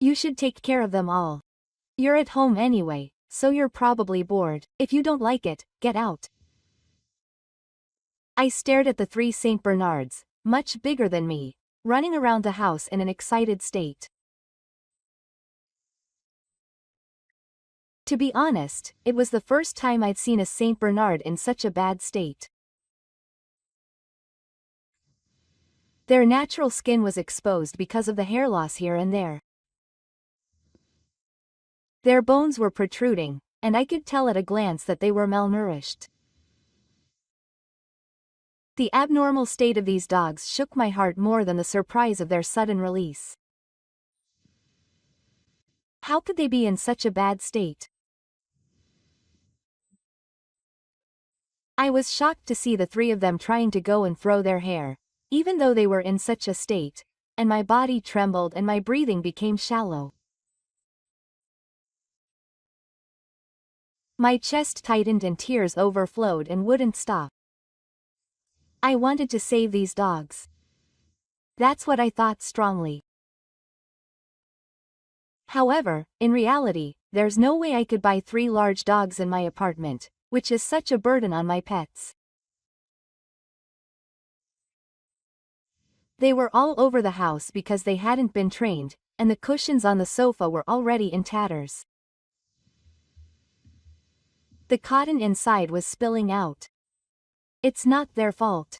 You should take care of them all. You're at home anyway, so you're probably bored. If you don't like it, get out. I stared at the 3 Saint Bernards, much bigger than me, running around the house in an excited state. To be honest, it was the first time I'd seen a Saint Bernard in such a bad state. Their natural skin was exposed because of the hair loss here and there. Their bones were protruding, and I could tell at a glance that they were malnourished. The abnormal state of these dogs shook my heart more than the surprise of their sudden release. How could they be in such a bad state? I was shocked to see the 3 of them trying to go and throw their hair, even though they were in such a state, and my body trembled and my breathing became shallow. My chest tightened and tears overflowed and wouldn't stop. I wanted to save these dogs. That's what I thought strongly. However, in reality, there's no way I could buy 3 large dogs in my apartment, which is such a burden on my pets. They were all over the house because they hadn't been trained, and the cushions on the sofa were already in tatters. The cotton inside was spilling out. It's not their fault.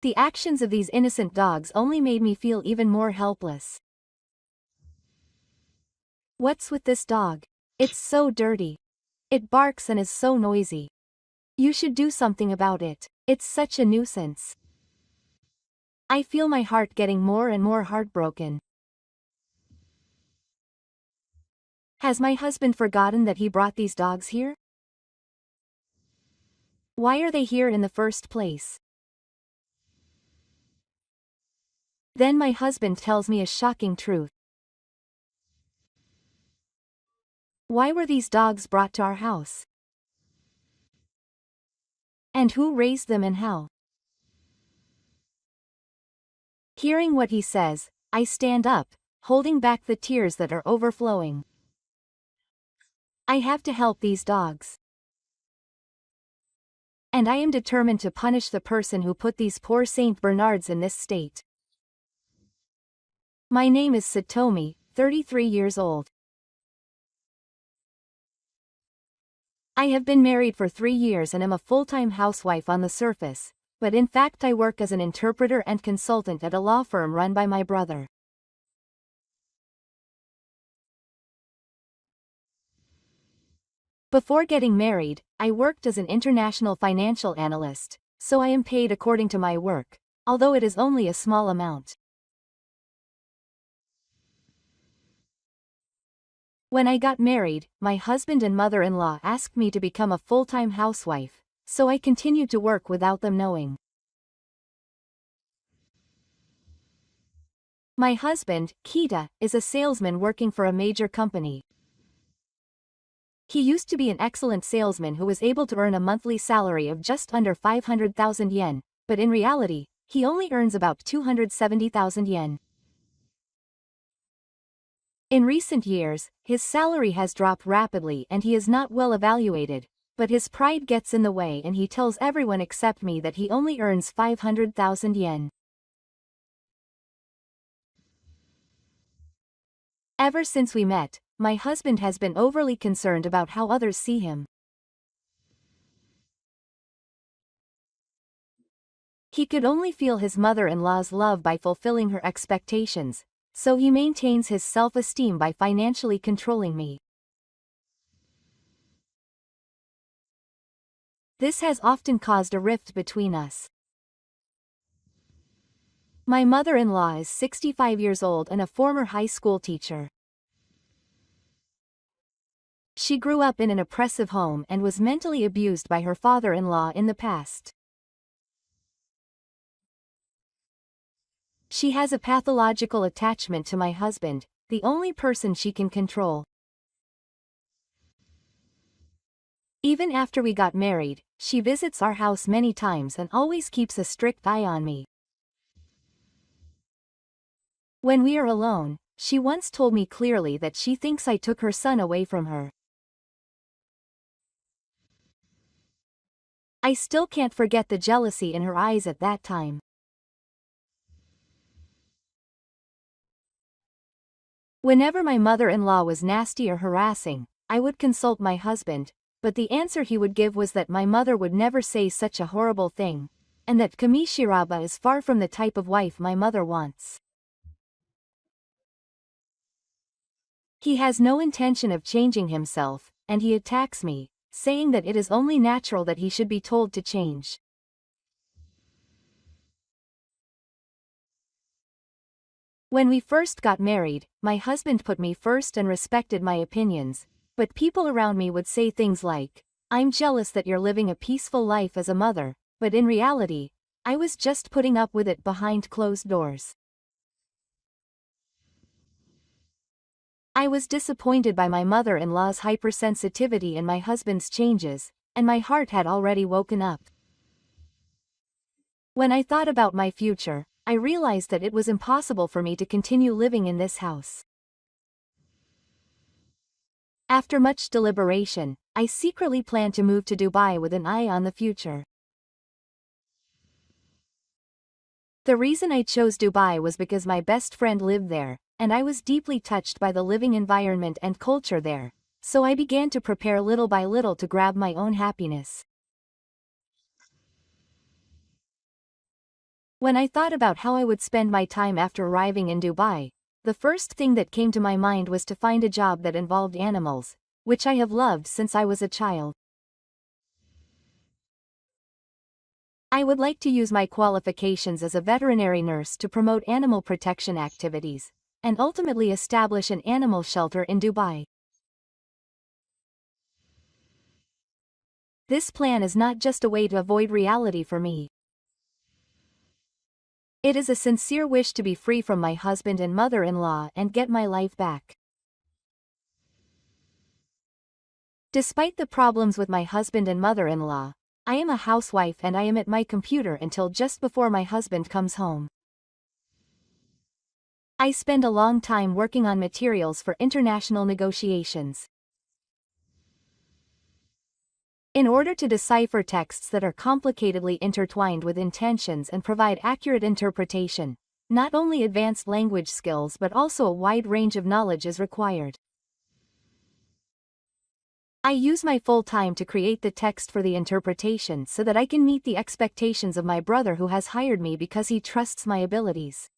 The actions of these innocent dogs only made me feel even more helpless. What's with this dog? It's so dirty. It barks and is so noisy. You should do something about it. It's such a nuisance. I feel my heart getting more and more heartbroken. Has my husband forgotten that he brought these dogs here? Why are they here in the first place? Then my husband tells me a shocking truth. Why were these dogs brought to our house? And who raised them and how? Hearing what he says, I stand up, holding back the tears that are overflowing. I have to help these dogs. And I am determined to punish the person who put these poor Saint Bernards in this state. My name is Satomi, 33 years old. I have been married for 3 years and am a full-time housewife on the surface, but in fact I work as an interpreter and consultant at a law firm run by my brother. Before getting married, I worked as an international financial analyst, so I am paid according to my work, although it is only a small amount. When I got married, my husband and mother-in-law asked me to become a full-time housewife, so I continued to work without them knowing. My husband, Kita, is a salesman working for a major company. He used to be an excellent salesman who was able to earn a monthly salary of just under 500,000 yen, but in reality, he only earns about 270,000 yen. In recent years, his salary has dropped rapidly and he is not well evaluated, but his pride gets in the way and he tells everyone except me that he only earns 500,000 yen. Ever since we met, my husband has been overly concerned about how others see him. He could only feel his mother-in-law's love by fulfilling her expectations, so he maintains his self-esteem by financially controlling me. This has often caused a rift between us. My mother-in-law is 65 years old and a former high school teacher. She grew up in an oppressive home and was mentally abused by her father-in-law in the past. She has a pathological attachment to my husband, the only person she can control. Even after we got married, she visits our house many times and always keeps a strict eye on me. When we are alone, She once told me clearly that she thinks I took her son away from her. I still can't forget the jealousy in her eyes at that time. Whenever my mother-in-law was nasty or harassing, I would consult my husband, but the answer he would give was that my mother would never say such a horrible thing, and that Kamishiraba is far from the type of wife my mother wants. He has no intention of changing himself, and he attacks me, saying that it is only natural that he should be told to change. When we first got married, my husband put me first and respected my opinions, but people around me would say things like, "I'm jealous that you're living a peaceful life as a mother," but in reality, I was just putting up with it behind closed doors. I was disappointed by my mother-in-law's hypersensitivity and my husband's changes, and my heart had already woken up. When I thought about my future, I realized that it was impossible for me to continue living in this house. After much deliberation, I secretly planned to move to Dubai with an eye on the future. The reason I chose Dubai was because my best friend lived there, and I was deeply touched by the living environment and culture there, so I began to prepare little by little to grab my own happiness. When I thought about how I would spend my time after arriving in Dubai, the first thing that came to my mind was to find a job that involved animals, which I have loved since I was a child. I would like to use my qualifications as a veterinary nurse to promote animal protection activities, and ultimately establish an animal shelter in Dubai. This plan is not just a way to avoid reality for me. It is a sincere wish to be free from my husband and mother-in-law and get my life back. Despite the problems with my husband and mother-in-law, I am a housewife and I am at my computer until just before my husband comes home. I spend a long time working on materials for international negotiations. In order to decipher texts that are complicatedly intertwined with intentions and provide accurate interpretation, not only advanced language skills but also a wide range of knowledge is required. I use my full time to create the text for the interpretation so that I can meet the expectations of my brother who has hired me because he trusts my abilities.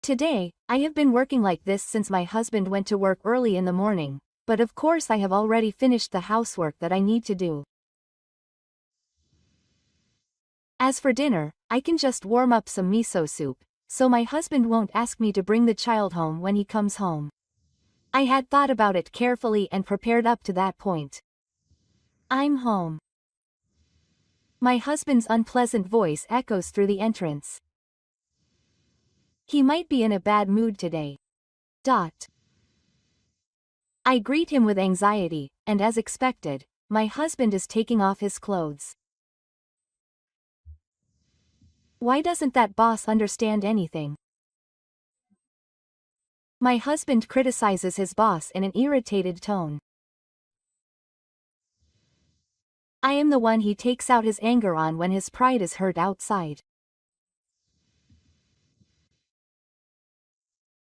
Today, I have been working like this since my husband went to work early in the morning, but of course I have already finished the housework that I need to do. As for dinner, I can just warm up some miso soup, so my husband won't ask me to bring the child home when he comes home. I had thought about it carefully and prepared up to that point. I'm home. My husband's unpleasant voice echoes through the entrance. He might be in a bad mood today. I greet him with anxiety, and as expected, my husband is taking off his clothes. Why doesn't that boss understand anything? My husband criticizes his boss in an irritated tone. I am the one he takes out his anger on when his pride is hurt outside.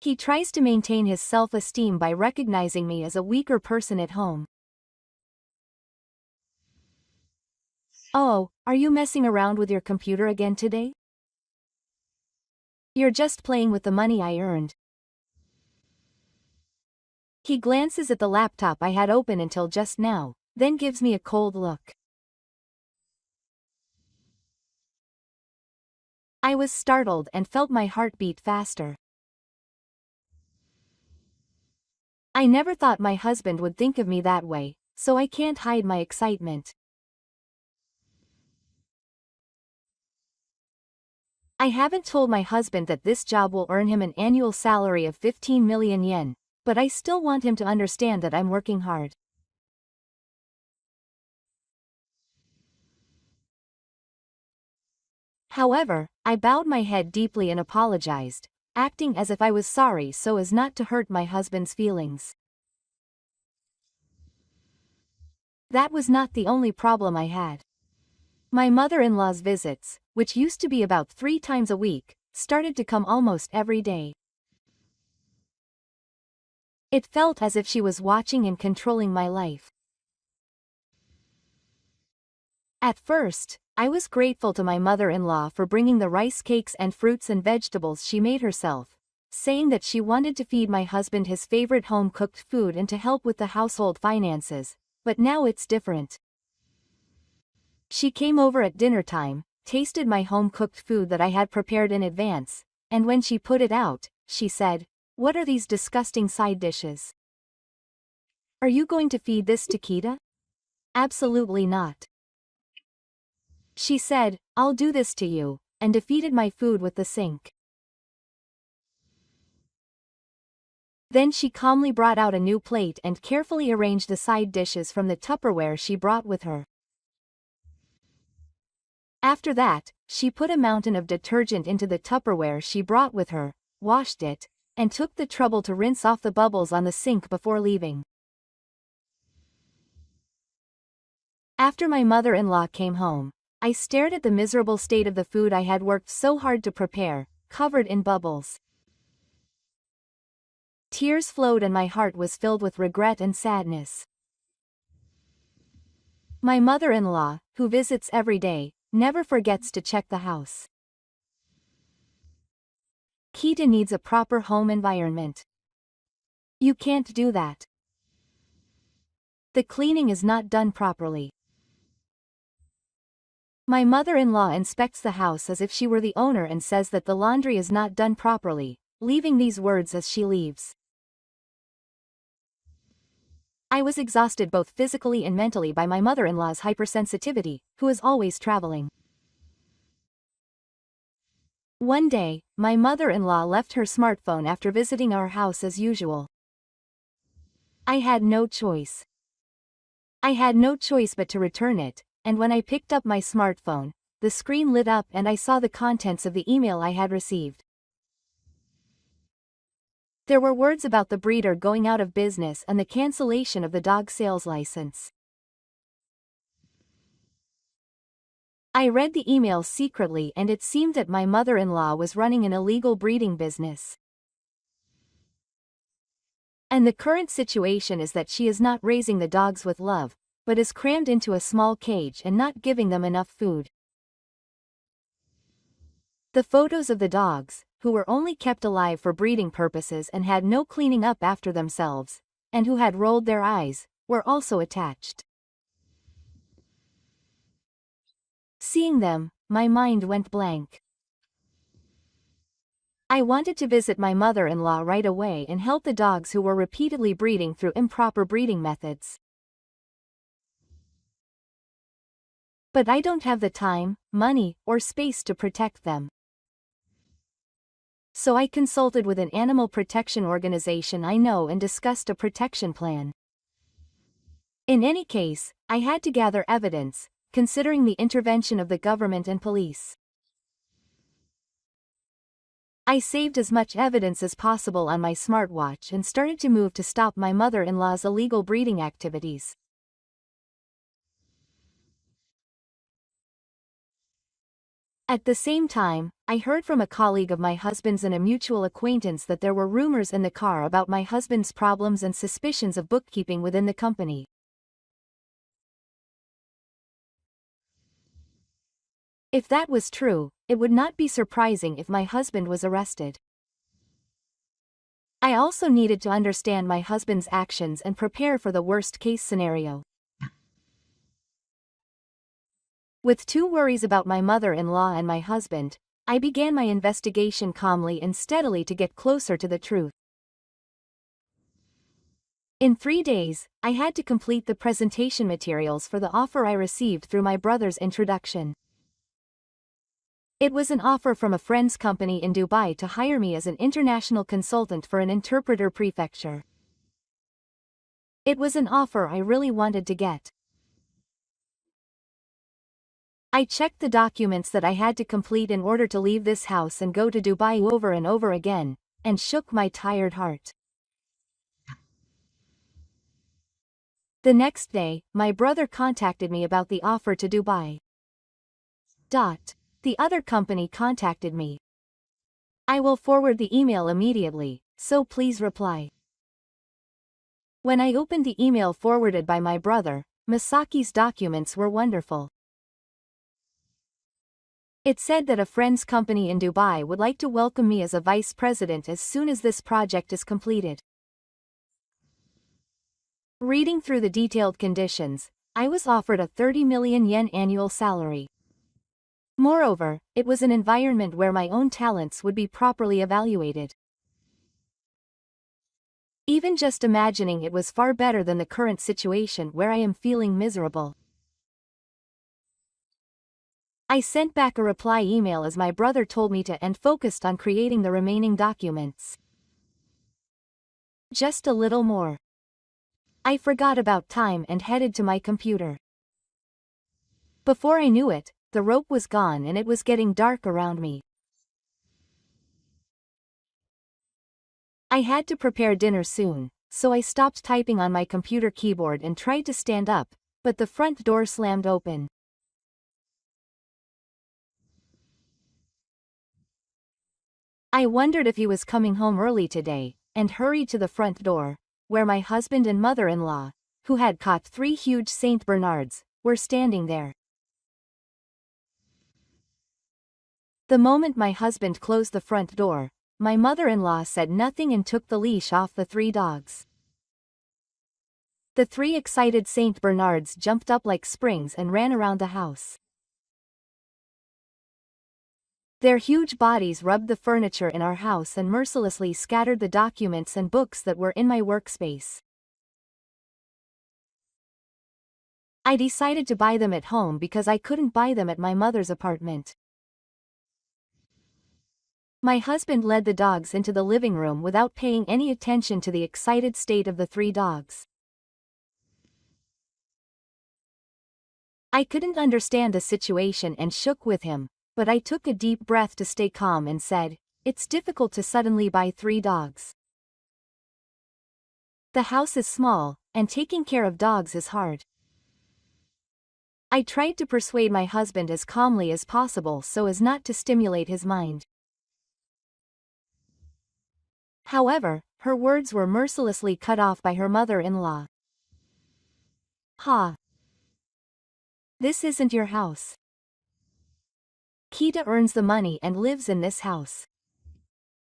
He tries to maintain his self-esteem by recognizing me as a weaker person at home. Oh, are you messing around with your computer again today? You're just playing with the money I earned. He glances at the laptop I had open until just now, then gives me a cold look. I was startled and felt my heart beat faster. I never thought my husband would think of me that way, so I can't hide my excitement. I haven't told my husband that this job will earn him an annual salary of 15 million yen, but I still want him to understand that I'm working hard. However, I bowed my head deeply and apologized, acting as if I was sorry so as not to hurt my husband's feelings. That was not the only problem I had. My mother-in-law's visits, which used to be about 3 times a week, started to come almost every day. It felt as if she was watching and controlling my life. At first, I was grateful to my mother-in-law for bringing the rice cakes and fruits and vegetables she made herself, saying that she wanted to feed my husband his favorite home-cooked food and to help with the household finances, but now it's different. She came over at dinner time, tasted my home-cooked food that I had prepared in advance, and when she put it out, she said, "What are these disgusting side dishes? Are you going to feed this to Kita?" "Absolutely not." She said, "I'll do this to you," and defeated my food with the sink. Then she calmly brought out a new plate and carefully arranged the side dishes from the Tupperware she brought with her. After that, she put a mountain of detergent into the Tupperware she brought with her, washed it, and took the trouble to rinse off the bubbles on the sink before leaving. After my mother-in-law came home, I stared at the miserable state of the food I had worked so hard to prepare, covered in bubbles. Tears flowed and my heart was filled with regret and sadness. My mother-in-law, who visits every day, never forgets to check the house. Kita needs a proper home environment. You can't do that. The cleaning is not done properly. My mother-in-law inspects the house as if she were the owner and says that the laundry is not done properly, leaving these words as she leaves. I was exhausted both physically and mentally by my mother-in-law's hypersensitivity, who is always traveling. One day, my mother-in-law left her smartphone after visiting our house as usual. I had no choice. I had no choice but to return it, and when I picked up my smartphone, the screen lit up and I saw the contents of the email I had received. There were words about the breeder going out of business and the cancellation of the dog sales license. I read the email secretly and it seemed that my mother-in-law was running an illegal breeding business. And the current situation is that she is not raising the dogs with love, but is crammed into a small cage and not giving them enough food. The photos of the dogs, who were only kept alive for breeding purposes and had no cleaning up after themselves, and who had rolled their eyes, were also attached. Seeing them, my mind went blank. I wanted to visit my mother-in-law right away and help the dogs who were repeatedly breeding through improper breeding methods. But I don't have the time, money, or space to protect them. So I consulted with an animal protection organization I know and discussed a protection plan. In any case, I had to gather evidence, considering the intervention of the government and police. I saved as much evidence as possible on my smartwatch and started to move to stop my mother-in-law's illegal breeding activities. At the same time, I heard from a colleague of my husband's and a mutual acquaintance that there were rumors in the car about my husband's problems and suspicions of bookkeeping within the company. If that was true, it would not be surprising if my husband was arrested. I also needed to understand my husband's actions and prepare for the worst-case scenario. With 2 worries about my mother-in-law and my husband, I began my investigation calmly and steadily to get closer to the truth. In 3 days, I had to complete the presentation materials for the offer I received through my brother's introduction. It was an offer from a friend's company in Dubai to hire me as an international consultant for an interpreter prefecture. It was an offer I really wanted to get. I checked the documents that I had to complete in order to leave this house and go to Dubai over and over again, and shook my tired heart. The next day, my brother contacted me about the offer to Dubai. The other company contacted me. I will forward the email immediately, so please reply. When I opened the email forwarded by my brother, Masaki's documents were wonderful. It said that a friend's company in Dubai would like to welcome me as a vice president as soon as this project is completed. Reading through the detailed conditions, I was offered a 30 million yen annual salary. Moreover, it was an environment where my own talents would be properly evaluated. Even just imagining it was far better than the current situation where I am feeling miserable. I sent back a reply email as my brother told me to and focused on creating the remaining documents. Just a little more. I forgot about time and headed to my computer. Before I knew it, the rope was gone and it was getting dark around me. I had to prepare dinner soon, so I stopped typing on my computer keyboard and tried to stand up, but the front door slammed open. I wondered if he was coming home early today, and hurried to the front door, where my husband and mother-in-law, who had caught 3 huge Saint Bernards, were standing there. The moment my husband closed the front door, my mother-in-law said nothing and took the leash off the 3 dogs. The 3 excited Saint Bernards jumped up like springs and ran around the house. Their huge bodies rubbed the furniture in our house and mercilessly scattered the documents and books that were in my workspace. I decided to buy them at home because I couldn't buy them at my mother's apartment. My husband led the dogs into the living room without paying any attention to the excited state of the 3 dogs. I couldn't understand the situation and shook with him, but I took a deep breath to stay calm and said, "It's difficult to suddenly buy 3 dogs. The house is small, and taking care of dogs is hard." I tried to persuade my husband as calmly as possible so as not to stimulate his mind. However, her words were mercilessly cut off by her mother-in-law. "Ha! This isn't your house. Kita earns the money and lives in this house.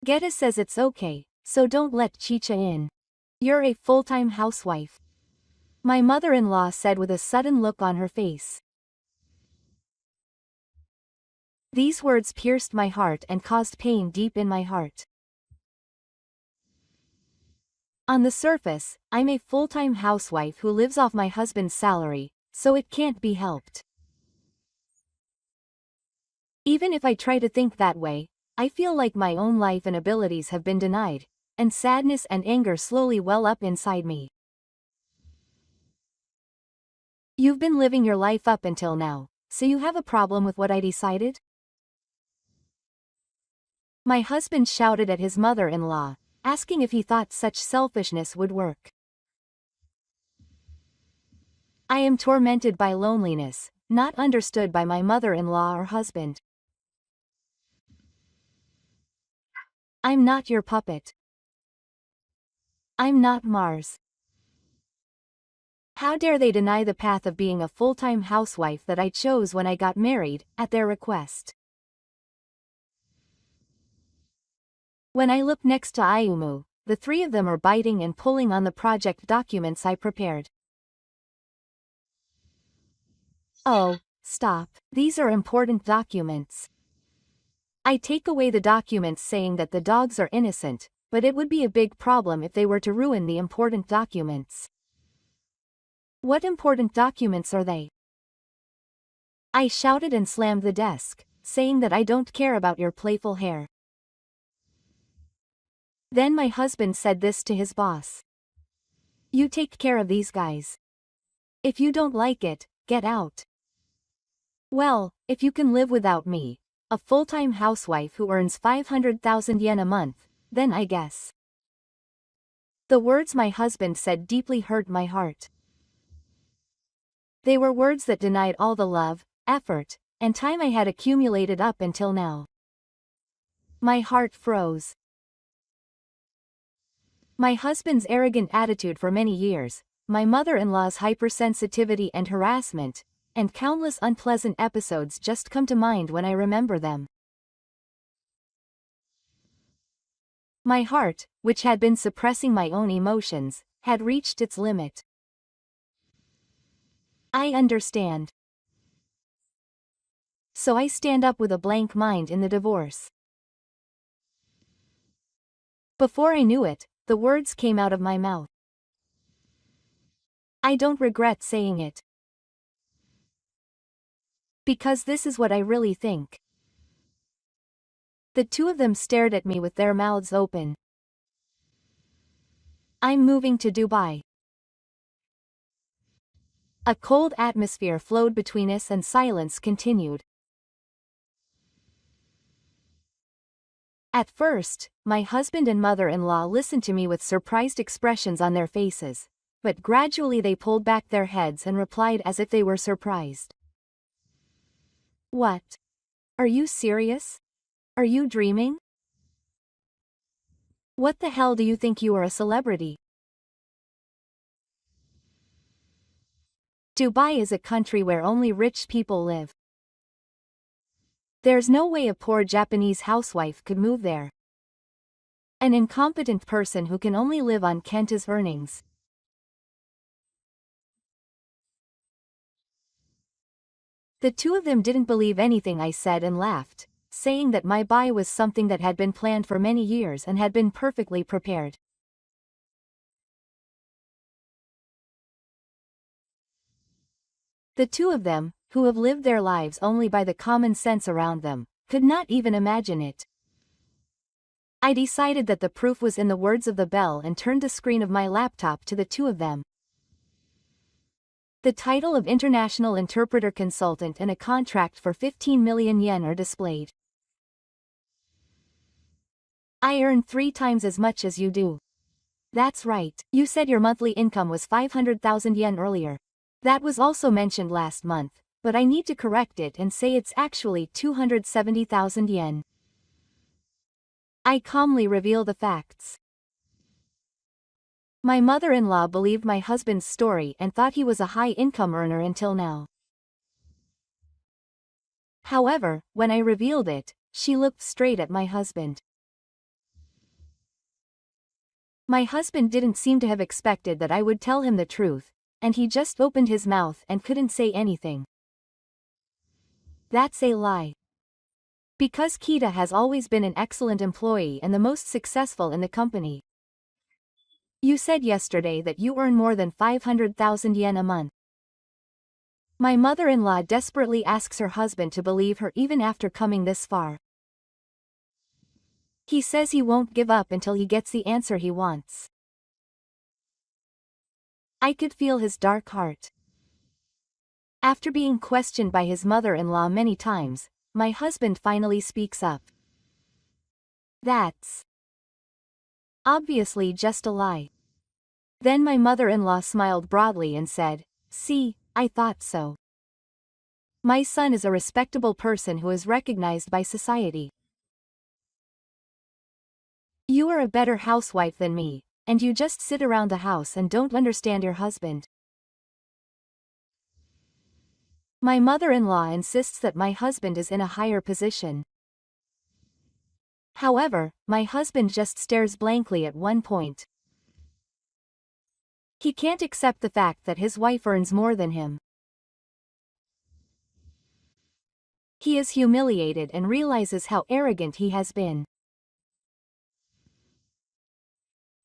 Geta says it's okay, so don't let Chicha in. You're a full-time housewife," my mother-in-law said with a sudden look on her face. These words pierced my heart and caused pain deep in my heart. On the surface, I'm a full-time housewife who lives off my husband's salary, so it can't be helped. Even if I try to think that way, I feel like my own life and abilities have been denied, and sadness and anger slowly well up inside me. "You've been living your life up until now, so you have a problem with what I decided?" My husband shouted at his mother-in-law, asking if he thought such selfishness would work. I am tormented by loneliness, not understood by my mother-in-law or husband. I'm not your puppet. I'm not Mars. How dare they deny the path of being a full-time housewife that I chose when I got married, at their request. When I look next to Ayumu, the 3 of them are biting and pulling on the project documents I prepared. "Oh, stop. These are important documents." I take away the documents saying that the dogs are innocent, but it would be a big problem if they were to ruin the important documents. "What important documents are they?" I shouted and slammed the desk, saying that I don't care about your playful hair. Then my husband said this to his boss. "You take care of these guys. If you don't like it, get out." Well, if you can live without me, a full-time housewife who earns 500,000 yen a month, then I guess. The words my husband said deeply hurt my heart. They were words that denied all the love, effort, and time I had accumulated up until now. My heart froze. My husband's arrogant attitude for many years, my mother-in-law's hypersensitivity and harassment, and countless unpleasant episodes just come to mind when I remember them. My heart, which had been suppressing my own emotions, had reached its limit. I understand. So I stand up with a blank mind in the divorce. Before I knew it, the words came out of my mouth. I don't regret saying it. Because this is what I really think. The two of them stared at me with their mouths open. I'm moving to Dubai. A cold atmosphere flowed between us and silence continued. At first, my husband and mother-in-law listened to me with surprised expressions on their faces, but gradually they pulled back their heads and replied as if they were surprised. What? Are you serious? Are you dreaming? What the hell do you think you are, a celebrity? Dubai is a country where only rich people live. There's no way a poor Japanese housewife could move there. An incompetent person who can only live on Kenta's earnings. The two of them didn't believe anything I said and laughed, saying that my buy was something that had been planned for many years and had been perfectly prepared. The two of them, who have lived their lives only by the common sense around them, could not even imagine it. I decided that the proof was in the words of the bell and turned the screen of my laptop to the two of them. The title of International Interpreter Consultant and a contract for 15 million yen are displayed. I earn 3 times as much as you do. That's right, you said your monthly income was 500,000 yen earlier. That was also mentioned last month, but I need to correct it and say it's actually 270,000 yen. I calmly reveal the facts. My mother-in-law believed my husband's story and thought he was a high-income earner until now. However, when I revealed it, she looked straight at my husband. My husband didn't seem to have expected that I would tell him the truth, and he just opened his mouth and couldn't say anything. That's a lie. Because Kita has always been an excellent employee and the most successful in the company. You said yesterday that you earn more than 500,000 yen a month. My mother-in-law desperately asks her husband to believe her even after coming this far. He says he won't give up until he gets the answer he wants. I could feel his dark heart. After being questioned by his mother-in-law many times, my husband finally speaks up. That's obviously just a lie. Then my mother-in-law smiled broadly and said, "See, I thought so. My son is a respectable person who is recognized by society. You are a better housewife than me, and you just sit around the house and don't understand your husband." My mother-in-law insists that my husband is in a higher position. However, my husband just stares blankly at one point. He can't accept the fact that his wife earns more than him. He is humiliated and realizes how arrogant he has been.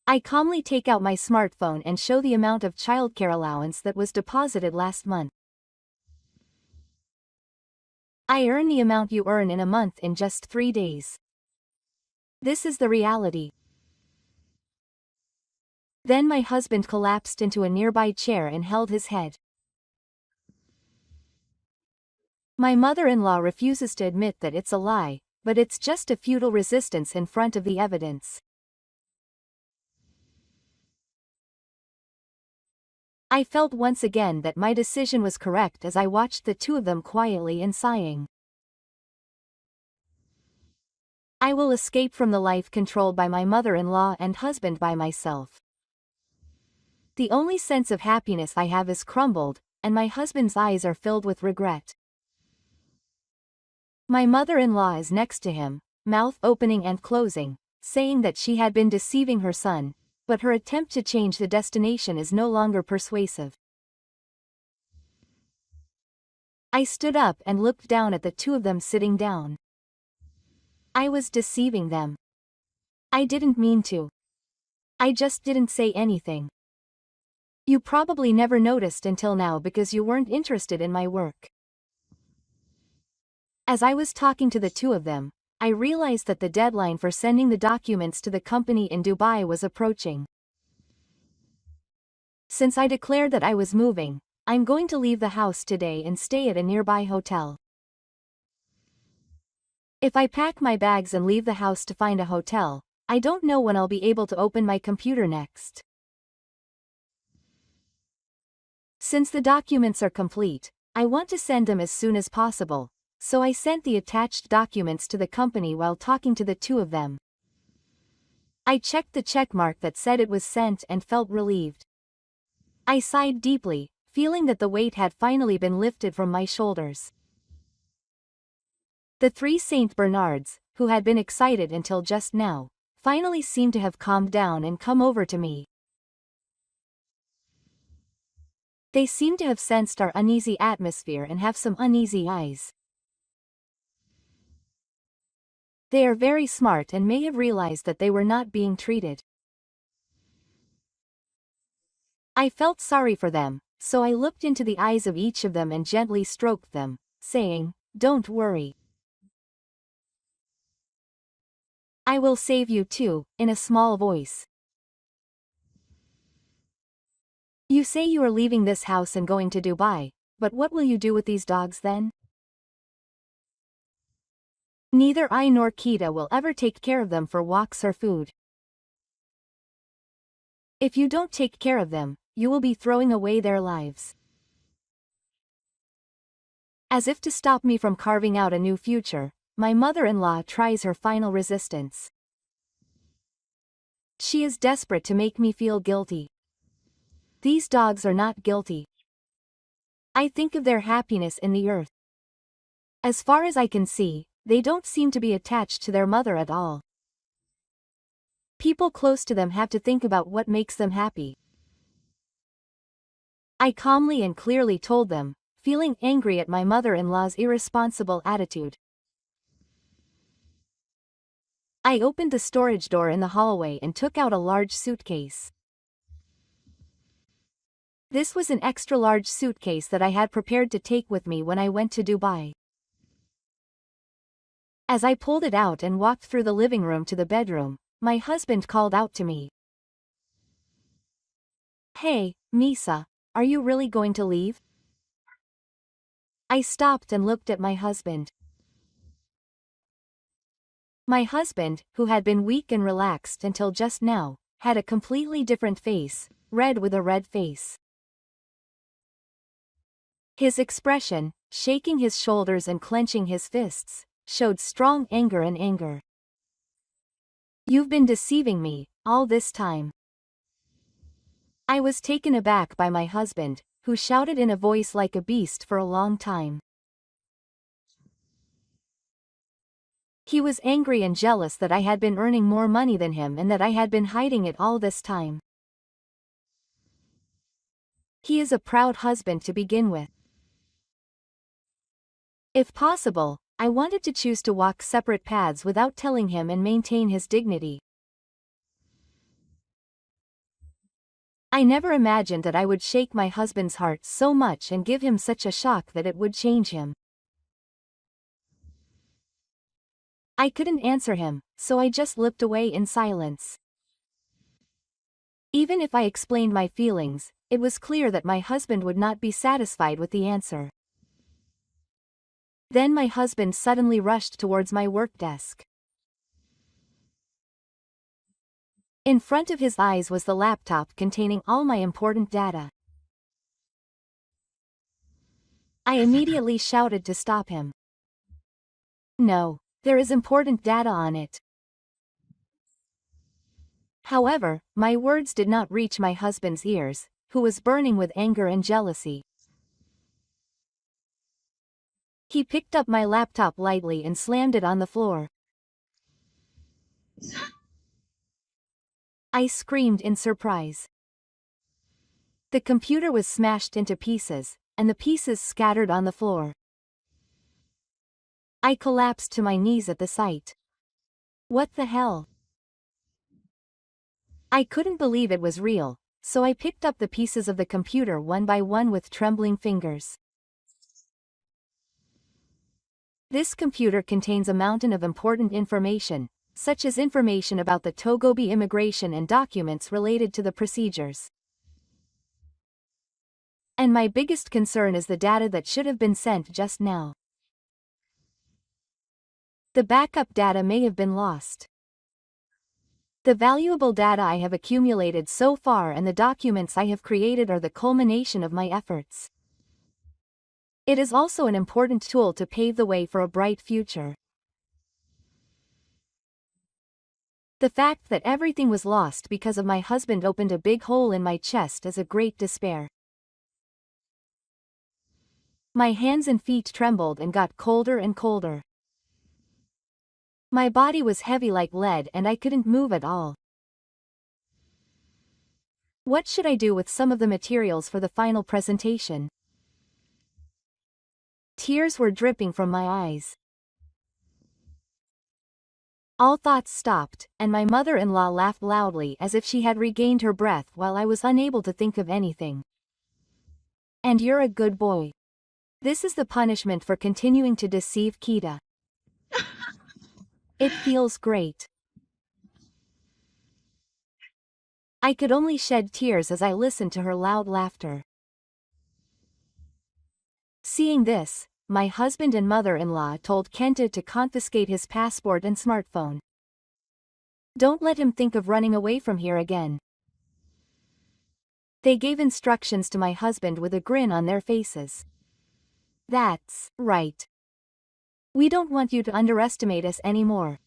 I calmly take out my smartphone and show the amount of childcare allowance that was deposited last month. I earn the amount you earn in a month in just 3 days. This is the reality. Then my husband collapsed into a nearby chair and held his head. My mother-in-law refuses to admit that it's a lie, but it's just a futile resistance in front of the evidence. I felt once again that my decision was correct as I watched the two of them quietly and sighing. I will escape from the life controlled by my mother-in-law and husband by myself. The only sense of happiness I have is crumbled, and my husband's eyes are filled with regret. My mother-in-law is next to him, mouth opening and closing, saying that she had been deceiving her son, but her attempt to change the destination is no longer persuasive. I stood up and looked down at the two of them sitting down. I was deceiving them. I didn't mean to. I just didn't say anything. You probably never noticed until now because you weren't interested in my work. As I was talking to the two of them, I realized that the deadline for sending the documents to the company in Dubai was approaching. Since I declared that I was moving, I'm going to leave the house today and stay at a nearby hotel. If I pack my bags and leave the house to find a hotel, I don't know when I'll be able to open my computer next. Since the documents are complete, I want to send them as soon as possible, so I sent the attached documents to the company while talking to the two of them. I checked the checkmark that said it was sent and felt relieved. I sighed deeply, feeling that the weight had finally been lifted from my shoulders. The three Saint Bernards, who had been excited until just now, finally seemed to have calmed down and come over to me. They seemed to have sensed our uneasy atmosphere and have some uneasy eyes. They are very smart and may have realized that they were not being treated. I felt sorry for them, so I looked into the eyes of each of them and gently stroked them, saying, "Don't worry. I will save you too," in a small voice. You say you are leaving this house and going to Dubai, but what will you do with these dogs then? Neither I nor Kita will ever take care of them for walks or food. If you don't take care of them, you will be throwing away their lives. As if to stop me from carving out a new future, my mother-in-law tries her final resistance. She is desperate to make me feel guilty. These dogs are not guilty. I think of their happiness in the earth. As far as I can see, they don't seem to be attached to their mother at all. People close to them have to think about what makes them happy. I calmly and clearly told them, feeling angry at my mother-in-law's irresponsible attitude. I opened the storage door in the hallway and took out a large suitcase. This was an extra-large suitcase that I had prepared to take with me when I went to Dubai. As I pulled it out and walked through the living room to the bedroom, my husband called out to me. "Hey, Misa, are you really going to leave?" I stopped and looked at my husband. My husband, who had been weak and relaxed until just now, had a completely different face, red with a red face. His expression, shaking his shoulders and clenching his fists, showed strong anger and anger. "You've been deceiving me, all this time." I was taken aback by my husband, who shouted in a voice like a beast for a long time. He was angry and jealous that I had been earning more money than him and that I had been hiding it all this time. He is a proud husband to begin with. If possible, I wanted to choose to walk separate paths without telling him and maintain his dignity. I never imagined that I would shake my husband's heart so much and give him such a shock that it would change him. I couldn't answer him, so I just looked away in silence. Even if I explained my feelings, it was clear that my husband would not be satisfied with the answer. Then my husband suddenly rushed towards my work desk. In front of his eyes was the laptop containing all my important data. I immediately shouted to stop him. No, there is important data on it. However, my words did not reach my husband's ears, who was burning with anger and jealousy. He picked up my laptop lightly and slammed it on the floor. I screamed in surprise. The computer was smashed into pieces, and the pieces scattered on the floor. I collapsed to my knees at the sight. What the hell? I couldn't believe it was real, so I picked up the pieces of the computer one by one with trembling fingers. This computer contains a mountain of important information, such as information about the Togobi immigration and documents related to the procedures. And my biggest concern is the data that should have been sent just now. The backup data may have been lost. The valuable data I have accumulated so far and the documents I have created are the culmination of my efforts. It is also an important tool to pave the way for a bright future. The fact that everything was lost because of my husband opened a big hole in my chest is a great despair. My hands and feet trembled and got colder and colder. My body was heavy like lead and I couldn't move at all. What should I do with some of the materials for the final presentation? Tears were dripping from my eyes. All thoughts stopped, and my mother-in-law laughed loudly as if she had regained her breath while I was unable to think of anything. And you're a good boy. This is the punishment for continuing to deceive Kita. It feels great. I could only shed tears as I listened to her loud laughter. Seeing this, my husband and mother-in-law told Kenta to confiscate his passport and smartphone. Don't let him think of running away from here again. They gave instructions to my husband with a grin on their faces. That's right. We don't want you to underestimate us anymore.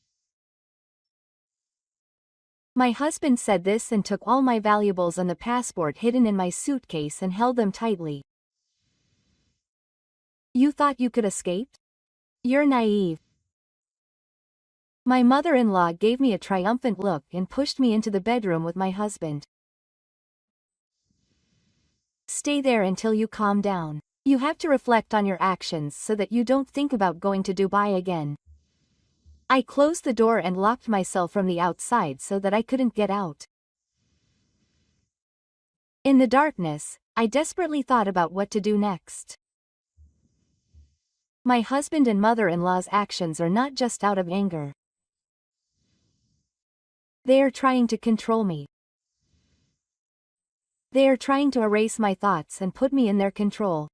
My husband said this and took all my valuables and the passport hidden in my suitcase and held them tightly. You thought you could escape? You're naive. My mother-in-law gave me a triumphant look and pushed me into the bedroom with my husband. Stay there until you calm down. You have to reflect on your actions so that you don't think about going to Dubai again. I closed the door and locked myself from the outside so that I couldn't get out. In the darkness, I desperately thought about what to do next. My husband and mother-in-law's actions are not just out of anger. They are trying to control me. They are trying to erase my thoughts and put me in their control.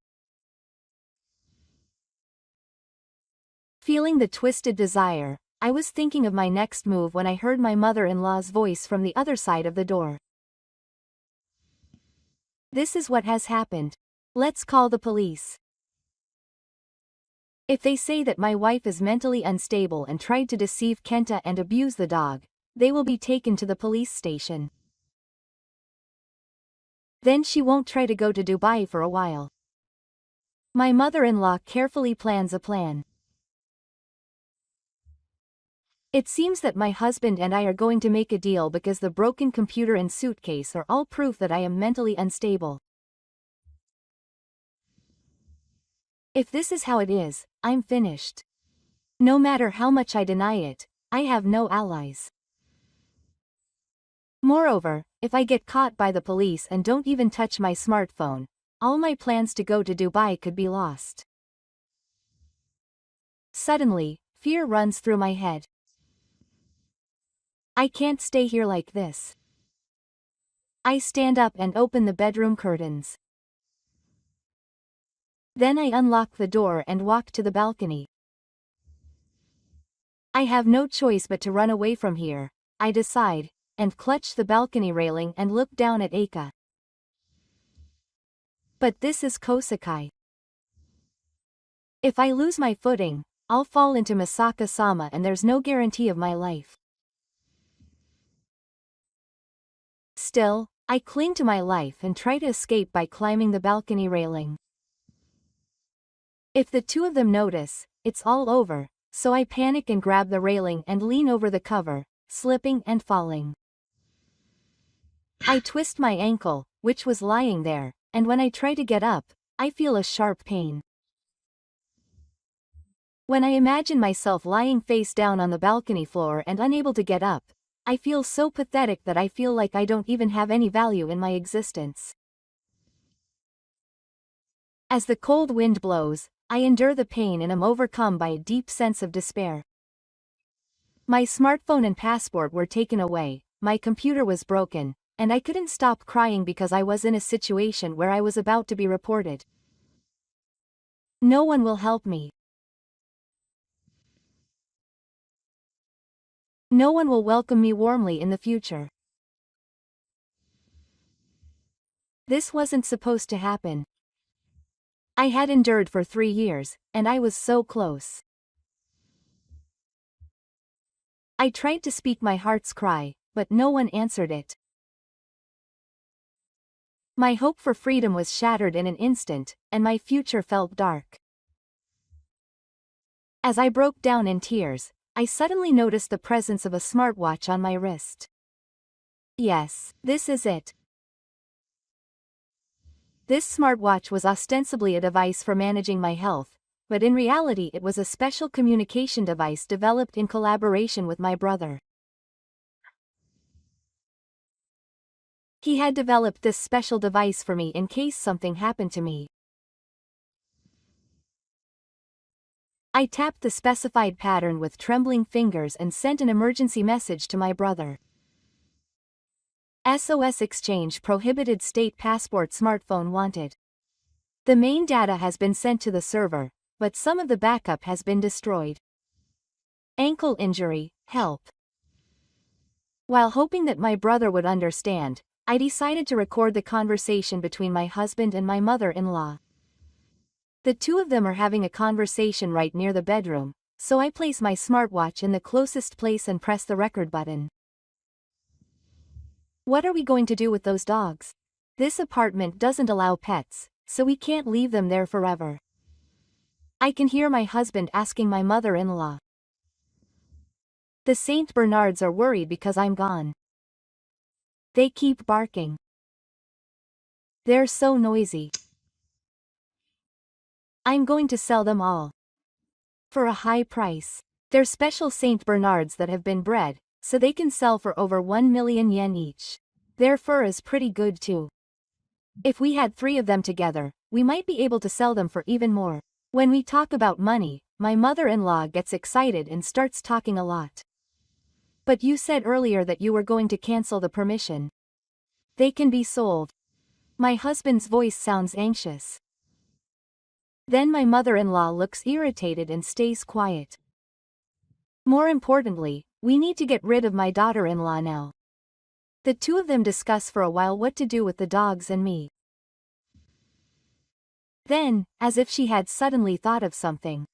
Feeling the twisted desire, I was thinking of my next move when I heard my mother-in-law's voice from the other side of the door. This is what has happened. Let's call the police. If they say that my wife is mentally unstable and tried to deceive Kenta and abuse the dog, they will be taken to the police station. Then she won't try to go to Dubai for a while. My mother-in-law carefully plans a plan. It seems that my husband and I are going to make a deal because the broken computer and suitcase are all proof that I am mentally unstable. If this is how it is, I'm finished. No matter how much I deny it, I have no allies. Moreover, if I get caught by the police and don't even touch my smartphone, all my plans to go to Dubai could be lost. Suddenly, fear runs through my head. I can't stay here like this. I stand up and open the bedroom curtains. Then I unlock the door and walk to the balcony. I have no choice but to run away from here, I decide, and clutch the balcony railing and look down at Eika. But this is Kosakai. If I lose my footing, I'll fall into Masaka-sama and there's no guarantee of my life. Still, I cling to my life and try to escape by climbing the balcony railing. If the two of them notice, it's all over, so I panic and grab the railing and lean over the cover, slipping and falling. I twist my ankle, which was lying there, and when I try to get up, I feel a sharp pain. When I imagine myself lying face down on the balcony floor and unable to get up, I feel so pathetic that I feel like I don't even have any value in my existence. As the cold wind blows, I endure the pain and am overcome by a deep sense of despair. My smartphone and passport were taken away, my computer was broken, and I couldn't stop crying because I was in a situation where I was about to be reported. No one will help me. No one will welcome me warmly in the future. This wasn't supposed to happen. I had endured for 3 years, and I was so close. I tried to speak my heart's cry, but no one answered it. My hope for freedom was shattered in an instant, and my future felt dark. As I broke down in tears, I suddenly noticed the presence of a smartwatch on my wrist. Yes, this is it. This smartwatch was ostensibly a device for managing my health, but in reality it was a special communication device developed in collaboration with my brother. He had developed this special device for me in case something happened to me. I tapped the specified pattern with trembling fingers and sent an emergency message to my brother. SOS exchange prohibited, state passport, smartphone wanted. The main data has been sent to the server, but some of the backup has been destroyed. Ankle injury, help. While hoping that my brother would understand, I decided to record the conversation between my husband and my mother-in-law. The two of them are having a conversation right near the bedroom, so I place my smartwatch in the closest place and press the record button. What are we going to do with those dogs? This apartment doesn't allow pets, so we can't leave them there forever. I can hear my husband asking my mother-in-law. The Saint Bernards are worried because I'm gone. They keep barking. They're so noisy. I'm going to sell them all. For a high price. They're special Saint Bernards that have been bred, so they can sell for over 1 million yen each. Their fur is pretty good too. If we had 3 of them together, we might be able to sell them for even more. When we talk about money, my mother-in-law gets excited and starts talking a lot. But you said earlier that you were going to cancel the permission. They can be sold. My husband's voice sounds anxious. Then my mother-in-law looks irritated and stays quiet. More importantly, we need to get rid of my daughter-in-law now. The two of them discuss for a while what to do with the dogs and me. Then, as if she had suddenly thought of something.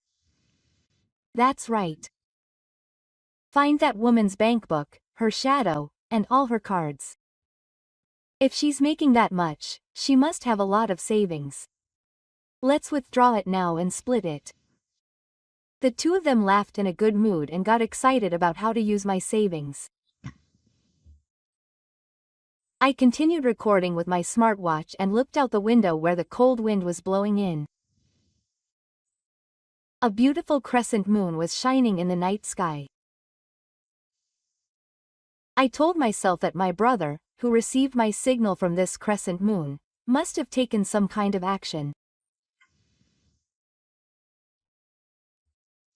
That's right. Find that woman's bank book, her shadow, and all her cards. If she's making that much, she must have a lot of savings. Let's withdraw it now and split it. The two of them laughed in a good mood and got excited about how to use my savings. I continued recording with my smartwatch and looked out the window where the cold wind was blowing in. A beautiful crescent moon was shining in the night sky. I told myself that my brother, who received my signal from this crescent moon, must have taken some kind of action.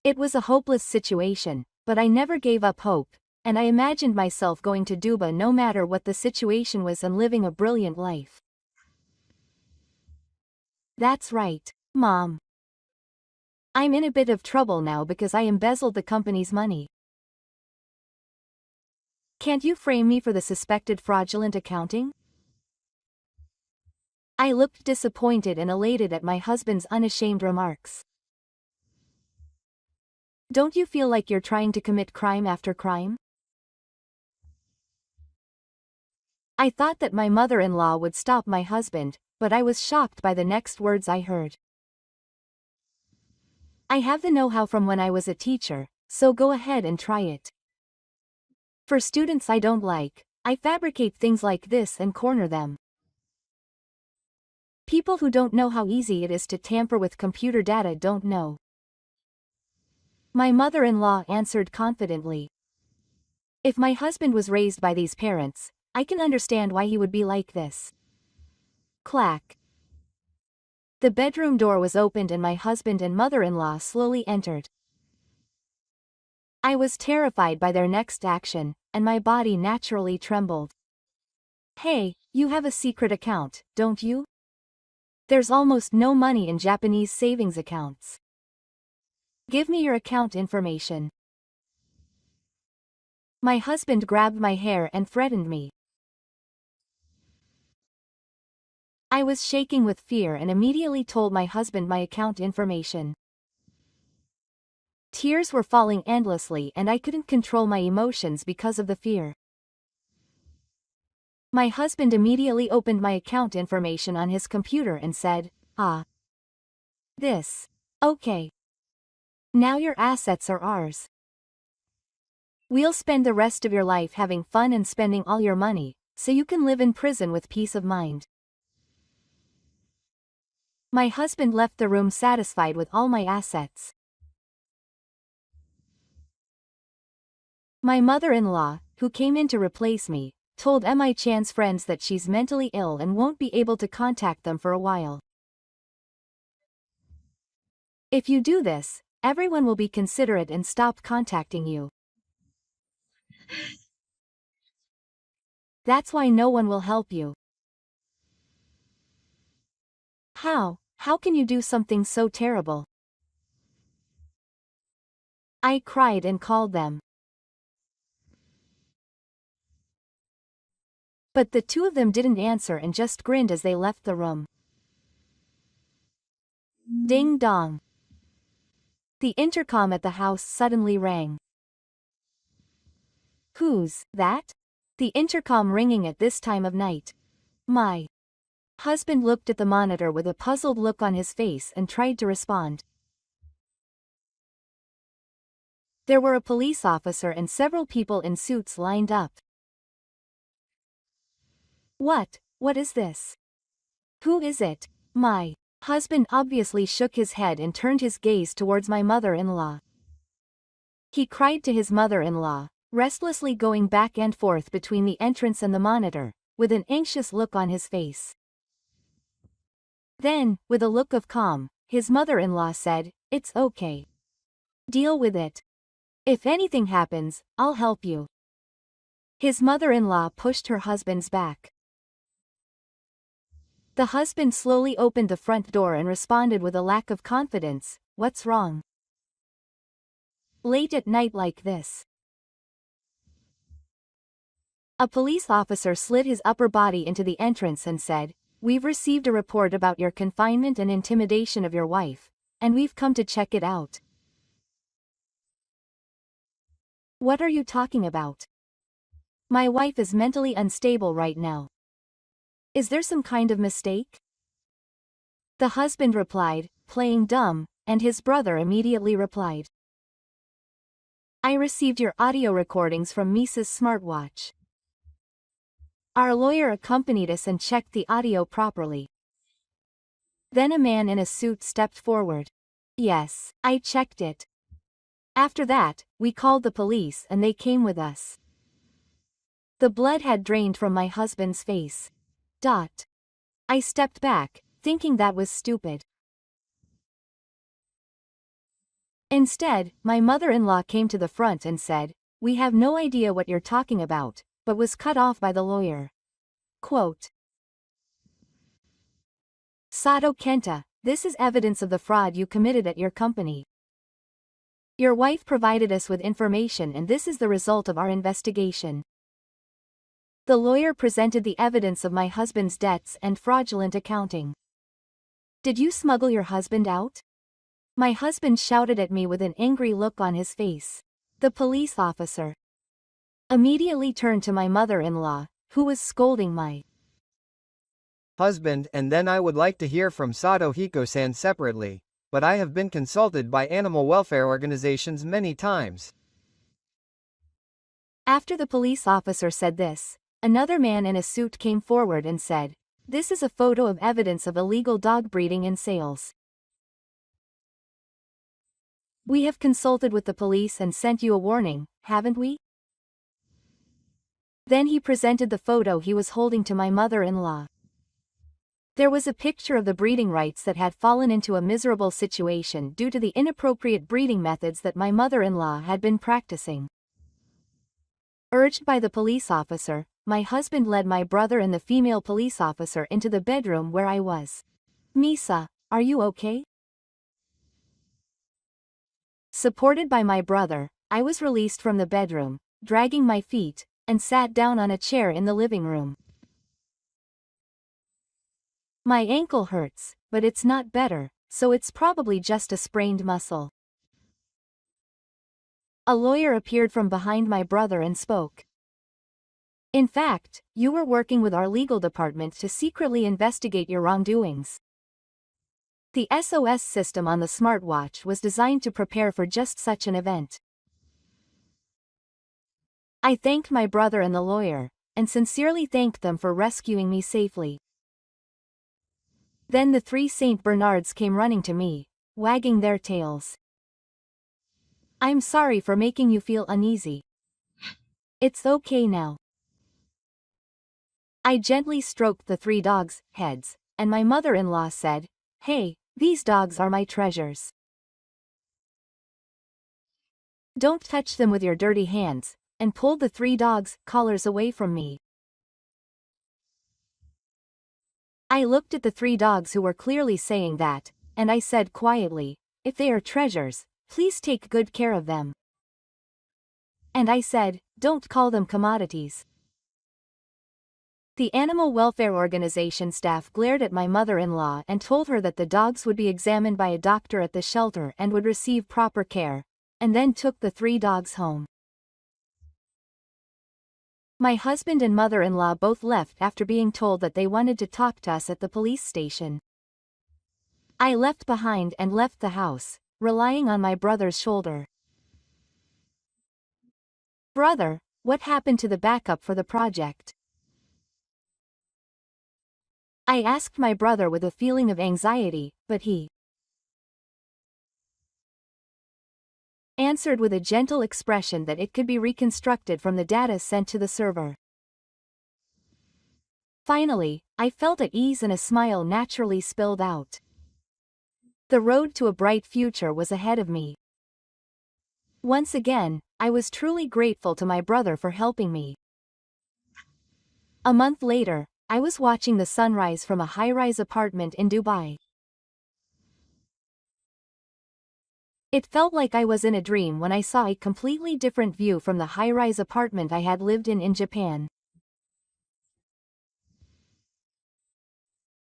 It was a hopeless situation, but I never gave up hope, and I imagined myself going to Duba no matter what the situation was and living a brilliant life. That's right. Mom. I'm in a bit of trouble now because I embezzled the company's money. Can't you frame me for the suspected fraudulent accounting? I looked disappointed and elated at my husband's unashamed remarks. Don't you feel like you're trying to commit crime after crime? I thought that my mother-in-law would stop my husband, but I was shocked by the next words I heard. I have the know-how from when I was a teacher, so go ahead and try it. For students I don't like, I fabricate things like this and corner them. People who don't know how easy it is to tamper with computer data don't know. My mother-in-law answered confidently. If my husband was raised by these parents, I can understand why he would be like this. Clack. The bedroom door was opened and my husband and mother-in-law slowly entered. I was terrified by their next action, and my body naturally trembled. Hey, you have a secret account, don't you? There's almost no money in Japanese savings accounts. Give me your account information. My husband grabbed my hair and threatened me. I was shaking with fear and immediately told my husband my account information. Tears were falling endlessly and I couldn't control my emotions because of the fear. My husband immediately opened my account information on his computer and said, "Ah. This. Okay. Now your assets are ours. We'll spend the rest of your life having fun and spending all your money, so you can live in prison with peace of mind." My husband left the room satisfied with all my assets. My mother-in-law, who came in to replace me, told Mi Chan's friends that she's mentally ill and won't be able to contact them for a while. If you do this, everyone will be considerate and stop contacting you. That's why no one will help you. How? How can you do something so terrible? I cried and called them. But the two of them didn't answer and just grinned as they left the room. Ding dong. The intercom at the house suddenly rang. Who's that? The intercom ringing at this time of night. My husband looked at the monitor with a puzzled look on his face and tried to respond. There were a police officer and several people in suits lined up. What is this? Who is it? My husband obviously shook his head and turned his gaze towards my mother-in-law. He cried to his mother-in-law, restlessly going back and forth between the entrance and the monitor, with an anxious look on his face. Then, with a look of calm, his mother-in-law said, "It's okay. Deal with it. If anything happens, I'll help you." His mother-in-law pushed her husband's back. The husband slowly opened the front door and responded with a lack of confidence, "What's wrong? Late at night like this?" A police officer slid his upper body into the entrance and said, "We've received a report about your confinement and intimidation of your wife, and we've come to check it out." What are you talking about? My wife is mentally unstable right now. Is there some kind of mistake? The husband replied, playing dumb, and his brother immediately replied, "I received your audio recordings from Misa's smartwatch. Our lawyer accompanied us and checked the audio properly." Then a man in a suit stepped forward. "Yes, I checked it. After that, we called the police and they came with us." The blood had drained from my husband's face. I stepped back, thinking that was stupid. Instead, my mother-in-law came to the front and said, "We have no idea what you're talking about," but was cut off by the lawyer. Quote, "Sato Kenta, This is evidence of the fraud you committed at your company. Your wife provided us with information and this is the result of our investigation. The lawyer presented the evidence of my husband's debts and fraudulent accounting. Did you smuggle your husband out? My husband shouted at me with an angry look on his face. The police officer immediately turned to my mother-in-law, who was scolding my husband, and then I would like to hear from Sato Hiko-san separately, but I have been consulted by animal welfare organizations many times. After the police officer said this, another man in a suit came forward and said, "This is a photo of evidence of illegal dog breeding and sales. We have consulted with the police and sent you a warning, haven't we?" Then he presented the photo he was holding to my mother-in-law. There was a picture of the breeding rights that had fallen into a miserable situation due to the inappropriate breeding methods that my mother-in-law had been practicing. Urged by the police officer, my husband led my brother and the female police officer into the bedroom where I was. "Misa, are you okay?" Supported by my brother, I was released from the bedroom, dragging my feet, and sat down on a chair in the living room. My ankle hurts, but it's not better, so it's probably just a sprained muscle. A lawyer appeared from behind my brother and spoke. "In fact, you were working with our legal department to secretly investigate your wrongdoings. The SOS system on the smartwatch was designed to prepare for just such an event." I thanked my brother and the lawyer, and sincerely thanked them for rescuing me safely. Then the 3 Saint Bernards came running to me, wagging their tails. "I'm sorry for making you feel uneasy. It's okay now." I gently stroked the 3 dogs' heads, and my mother-in-law said, "Hey, these dogs are my treasures. Don't touch them with your dirty hands," and pulled the 3 dogs' collars away from me. I looked at the 3 dogs who were clearly saying that, and I said quietly, "If they are treasures, please take good care of them." And I said, "Don't call them commodities." The animal welfare organization staff glared at my mother-in-law and told her that the dogs would be examined by a doctor at the shelter and would receive proper care, and then took the 3 dogs home. My husband and mother-in-law both left after being told that they wanted to talk to us at the police station. I left behind and left the house, relying on my brother's shoulder. "Brother, what happened to the backup for the project?" I asked my brother with a feeling of anxiety, but he answered with a gentle expression that it could be reconstructed from the data sent to the server. Finally, I felt at ease and a smile naturally spilled out. The road to a bright future was ahead of me. Once again, I was truly grateful to my brother for helping me. A month later, I was watching the sunrise from a high-rise apartment in Dubai. It felt like I was in a dream when I saw a completely different view from the high-rise apartment I had lived in Japan.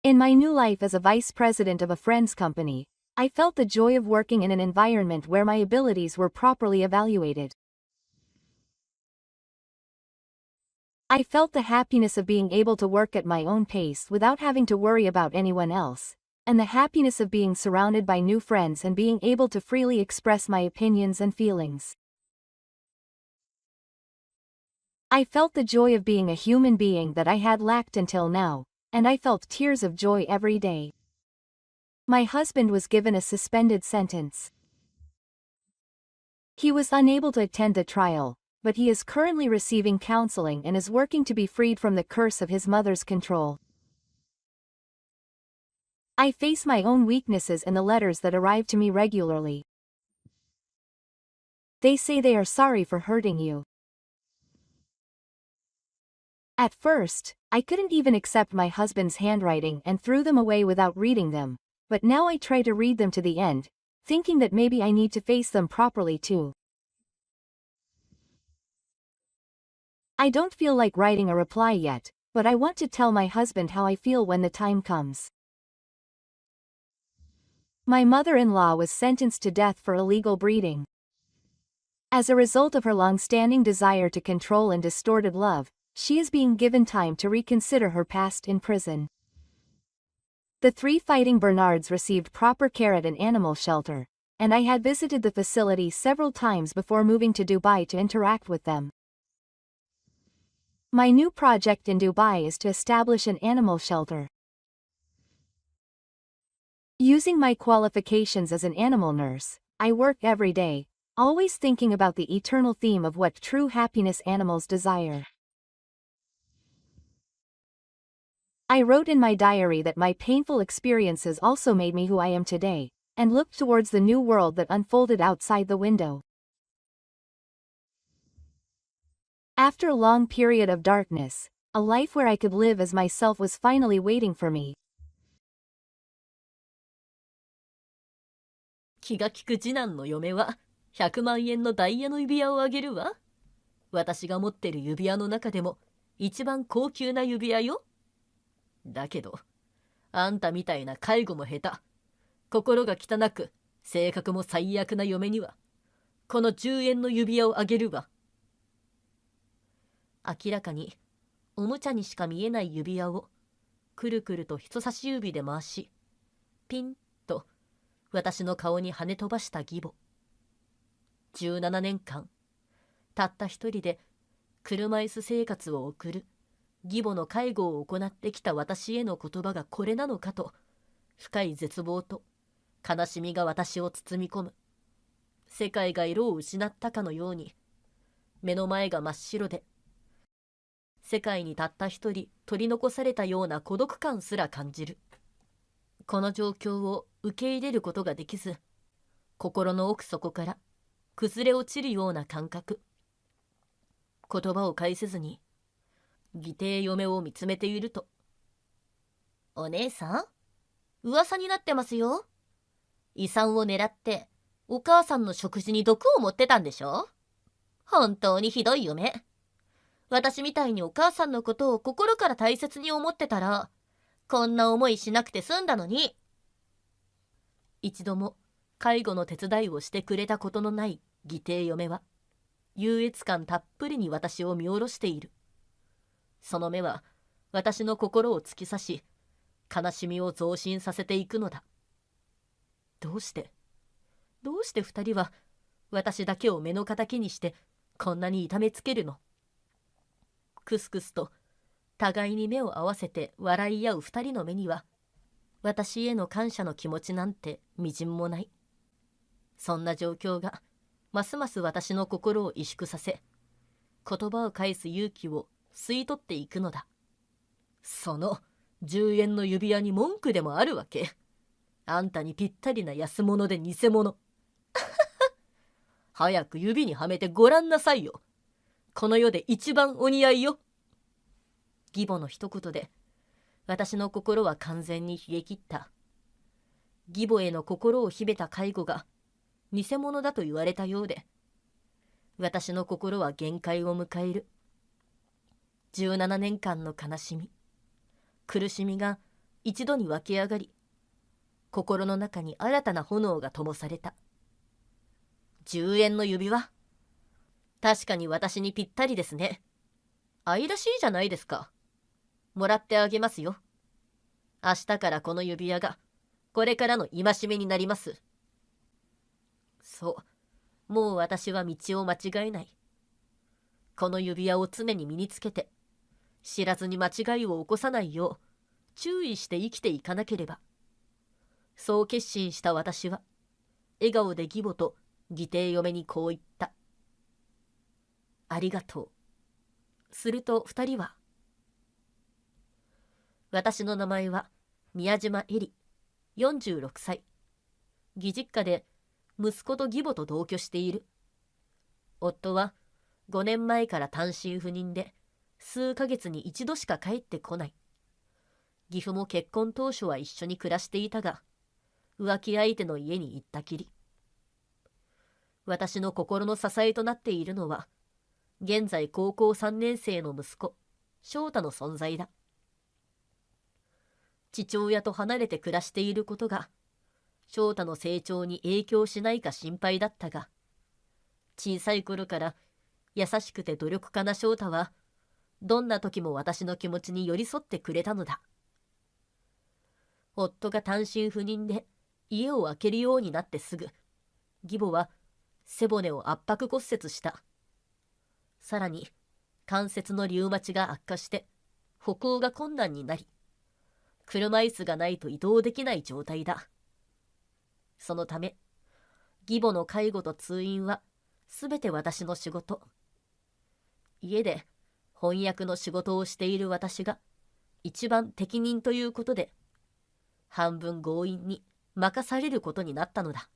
In my new life as a vice president of a friend's company, I felt the joy of working in an environment where my abilities were properly evaluated. I felt the happiness of being able to work at my own pace without having to worry about anyone else, and the happiness of being surrounded by new friends and being able to freely express my opinions and feelings. I felt the joy of being a human being that I had lacked until now, and I felt tears of joy every day. My husband was given a suspended sentence. He was unable to attend the trial, but he is currently receiving counseling and is working to be freed from the curse of his mother's control. I face my own weaknesses in the letters that arrive to me regularly. They say they are sorry for hurting you. At first, I couldn't even accept my husband's handwriting and threw them away without reading them, but now I try to read them to the end, thinking that maybe I need to face them properly too. I don't feel like writing a reply yet, but I want to tell my husband how I feel when the time comes. My mother-in-law was sentenced to death for illegal breeding. As a result of her long-standing desire to control and distorted love, she is being given time to reconsider her past in prison. The 3 fighting Bernards received proper care at an animal shelter, and I had visited the facility several times before moving to Dubai to interact with them. My new project in Dubai is to establish an animal shelter. Using my qualifications as an animal nurse, I work every day, always thinking about the eternal theme of what true happiness animals desire. I wrote in my diary that my painful experiences also made me who I am today, and looked towards the new world that unfolded outside the window. After a long period of darkness, a life where I could live as myself was finally waiting for me. 気が利く次男の嫁は100万円のダイヤの指輪をあげるわ。私が持ってる指輪の中でも一番高級な指輪よ。だけど、あんたみたいな介護も下手、心が汚く、性格も最悪な嫁には、この10円の指輪をあげるわ。明らかに、おもちゃにしか見えない指輪を、くるくると人差し指で回し、ピンと私の顔に跳ね飛ばした義母。17年間、たった一人で車椅子生活を送る義母の介護を行ってきた私への言葉がこれなのかと、深い絶望と悲しみが私を包み込む。世界が色を失ったかのように、目の前が真っ白で、世界にたった一人取り残されたような孤独感すら感じる。この状況を受け入れることができず、心の奥底から崩れ落ちるような感覚。言葉を返せずに、義弟嫁を見つめていると、お姉さん、噂になってますよ。遺産を狙ってお母さんの食事に毒を持ってたんでしょ。本当にひどい夢。私みたいにお母さんのことを心から大切に思ってたら、こんな思いしなくて済んだのに。一度も介護の手伝いをしてくれたことのない義弟嫁は、優越感たっぷりに私を見下ろしている。その目は私の心を突き刺し、悲しみを増進させていくのだ。どうして二人は私だけを目の敵にしてこんなに痛めつけるの。くすくすと互いに目を合わせて笑い合う二人の目には、私への感謝の気持ちなんてみじんもない。そんな状況がますます私の心を萎縮させ、言葉を返す勇気を吸い取っていくのだ。その10円の指輪に文句でもあるわけ。あんたにぴったりな安物で偽物。早く指にはめてごらんなさいよ。この世で一番お似合いよ。義母の一言で私の心は完全に冷え切った。義母への心を秘めた介護が偽物だと言われたようで、私の心は限界を迎える。17年間の悲しみ、苦しみが一度に湧き上がり、心の中に新たな炎が灯された。10円の指輪、確かに私にぴったりですね。愛らしいじゃないですか。もらってあげますよ。明日からこの指輪がこれからの戒めになります。そう、もう私は道を間違えない。この指輪を常に身につけて、知らずに間違いを起こさないよう注意して生きていかなければ。そう決心した私は、笑顔で義母と義弟嫁にこう言った。ありがとう。すると二人は、私の名前は宮島恵里、46歳。義実家で息子と義母と同居している。夫は5年前から単身赴任で、数ヶ月に一度しか帰ってこない。義父も結婚当初は一緒に暮らしていたが、浮気相手の家に行ったきり。私の心の支えとなっているのは、現在高校3年生の息子、翔太の存在だ。父親と離れて暮らしていることが、翔太の成長に影響しないか心配だったが、小さい頃から優しくて努力家な翔太は、どんな時も私の気持ちに寄り添ってくれたのだ。夫が単身赴任で家を空けるようになってすぐ、義母は背骨を圧迫骨折した。さらに関節のリウマチが悪化して歩行が困難になり、車椅子がないと移動できない状態だ。そのため義母の介護と通院はすべて私の仕事。家で翻訳の仕事をしている私が一番適任ということで、半分強引に任されることになったのだ。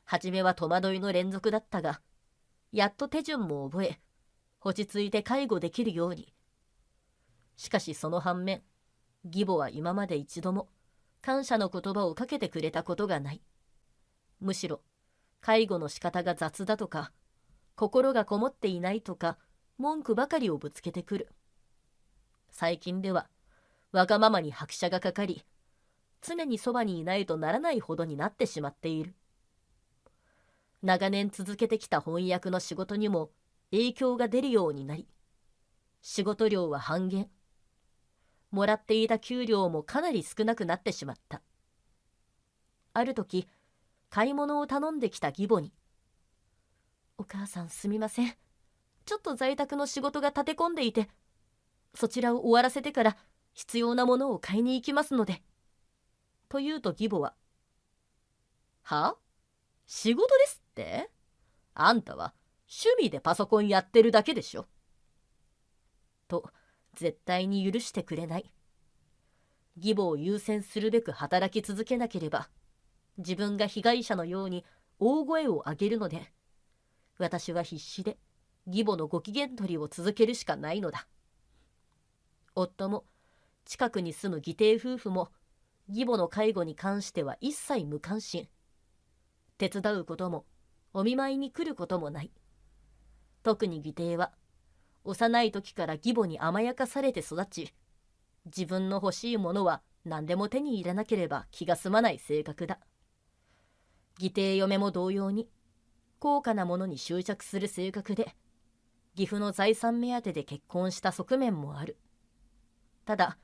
はじめは戸惑いの連続だったが、やっと手順も覚え、落ち着いて介護できるように。しかしその反面、義母は今まで一度も感謝の言葉をかけてくれたことがない。むしろ介護の仕方が雑だとか、心がこもっていないとか、文句ばかりをぶつけてくる。最近ではわがままに拍車がかかり、常にそばにいないとならないほどになってしまっている。長年続けてきた翻訳の仕事にも影響が出るようになり、仕事量は半減。もらっていた給料もかなり少なくなってしまった。ある時、買い物を頼んできた義母に、お母さんすみません。ちょっと在宅の仕事が立て込んでいて、そちらを終わらせてから必要なものを買いに行きますので。と言うと義母は、は？仕事ですって？あんたは趣味でパソコンやってるだけでしょ。と絶対に許してくれない。義母を優先するべく働き続けなければ、自分が被害者のように大声を上げるので、私は必死で義母のご機嫌取りを続けるしかないのだ。夫も近くに住む義弟夫婦も義母の介護に関しては一切無関心。手伝うこともお見舞いに来ることもない。特に義弟は幼い時から義母に甘やかされて育ち、自分の欲しいものは何でも手に入れなければ気が済まない性格だ。義弟嫁も同様に高価なものに執着する性格で、義父の財産目当てで結婚した側面もある。ただ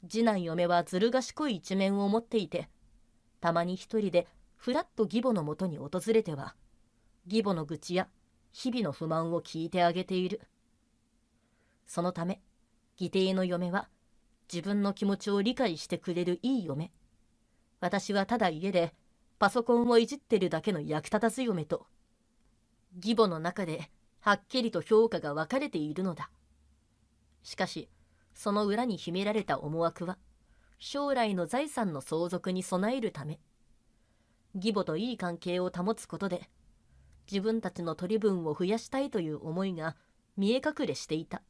次男嫁はずる賢い一面を持っていて、たまに一人でふらっと義母のもとに訪れては、義母の愚痴や日々の不満を聞いてあげている。そのため義弟の嫁は自分の気持ちを理解してくれるいい嫁。私はただ家でパソコンをいじってるだけの役立たず嫁と、義母の中ではっきりと評価が分かれているのだ。しかしその裏に秘められた思惑は、将来の財産の相続に備えるため、義母といい関係を保つことで自分たちの取り分を増やしたいという思いが見え隠れしていた。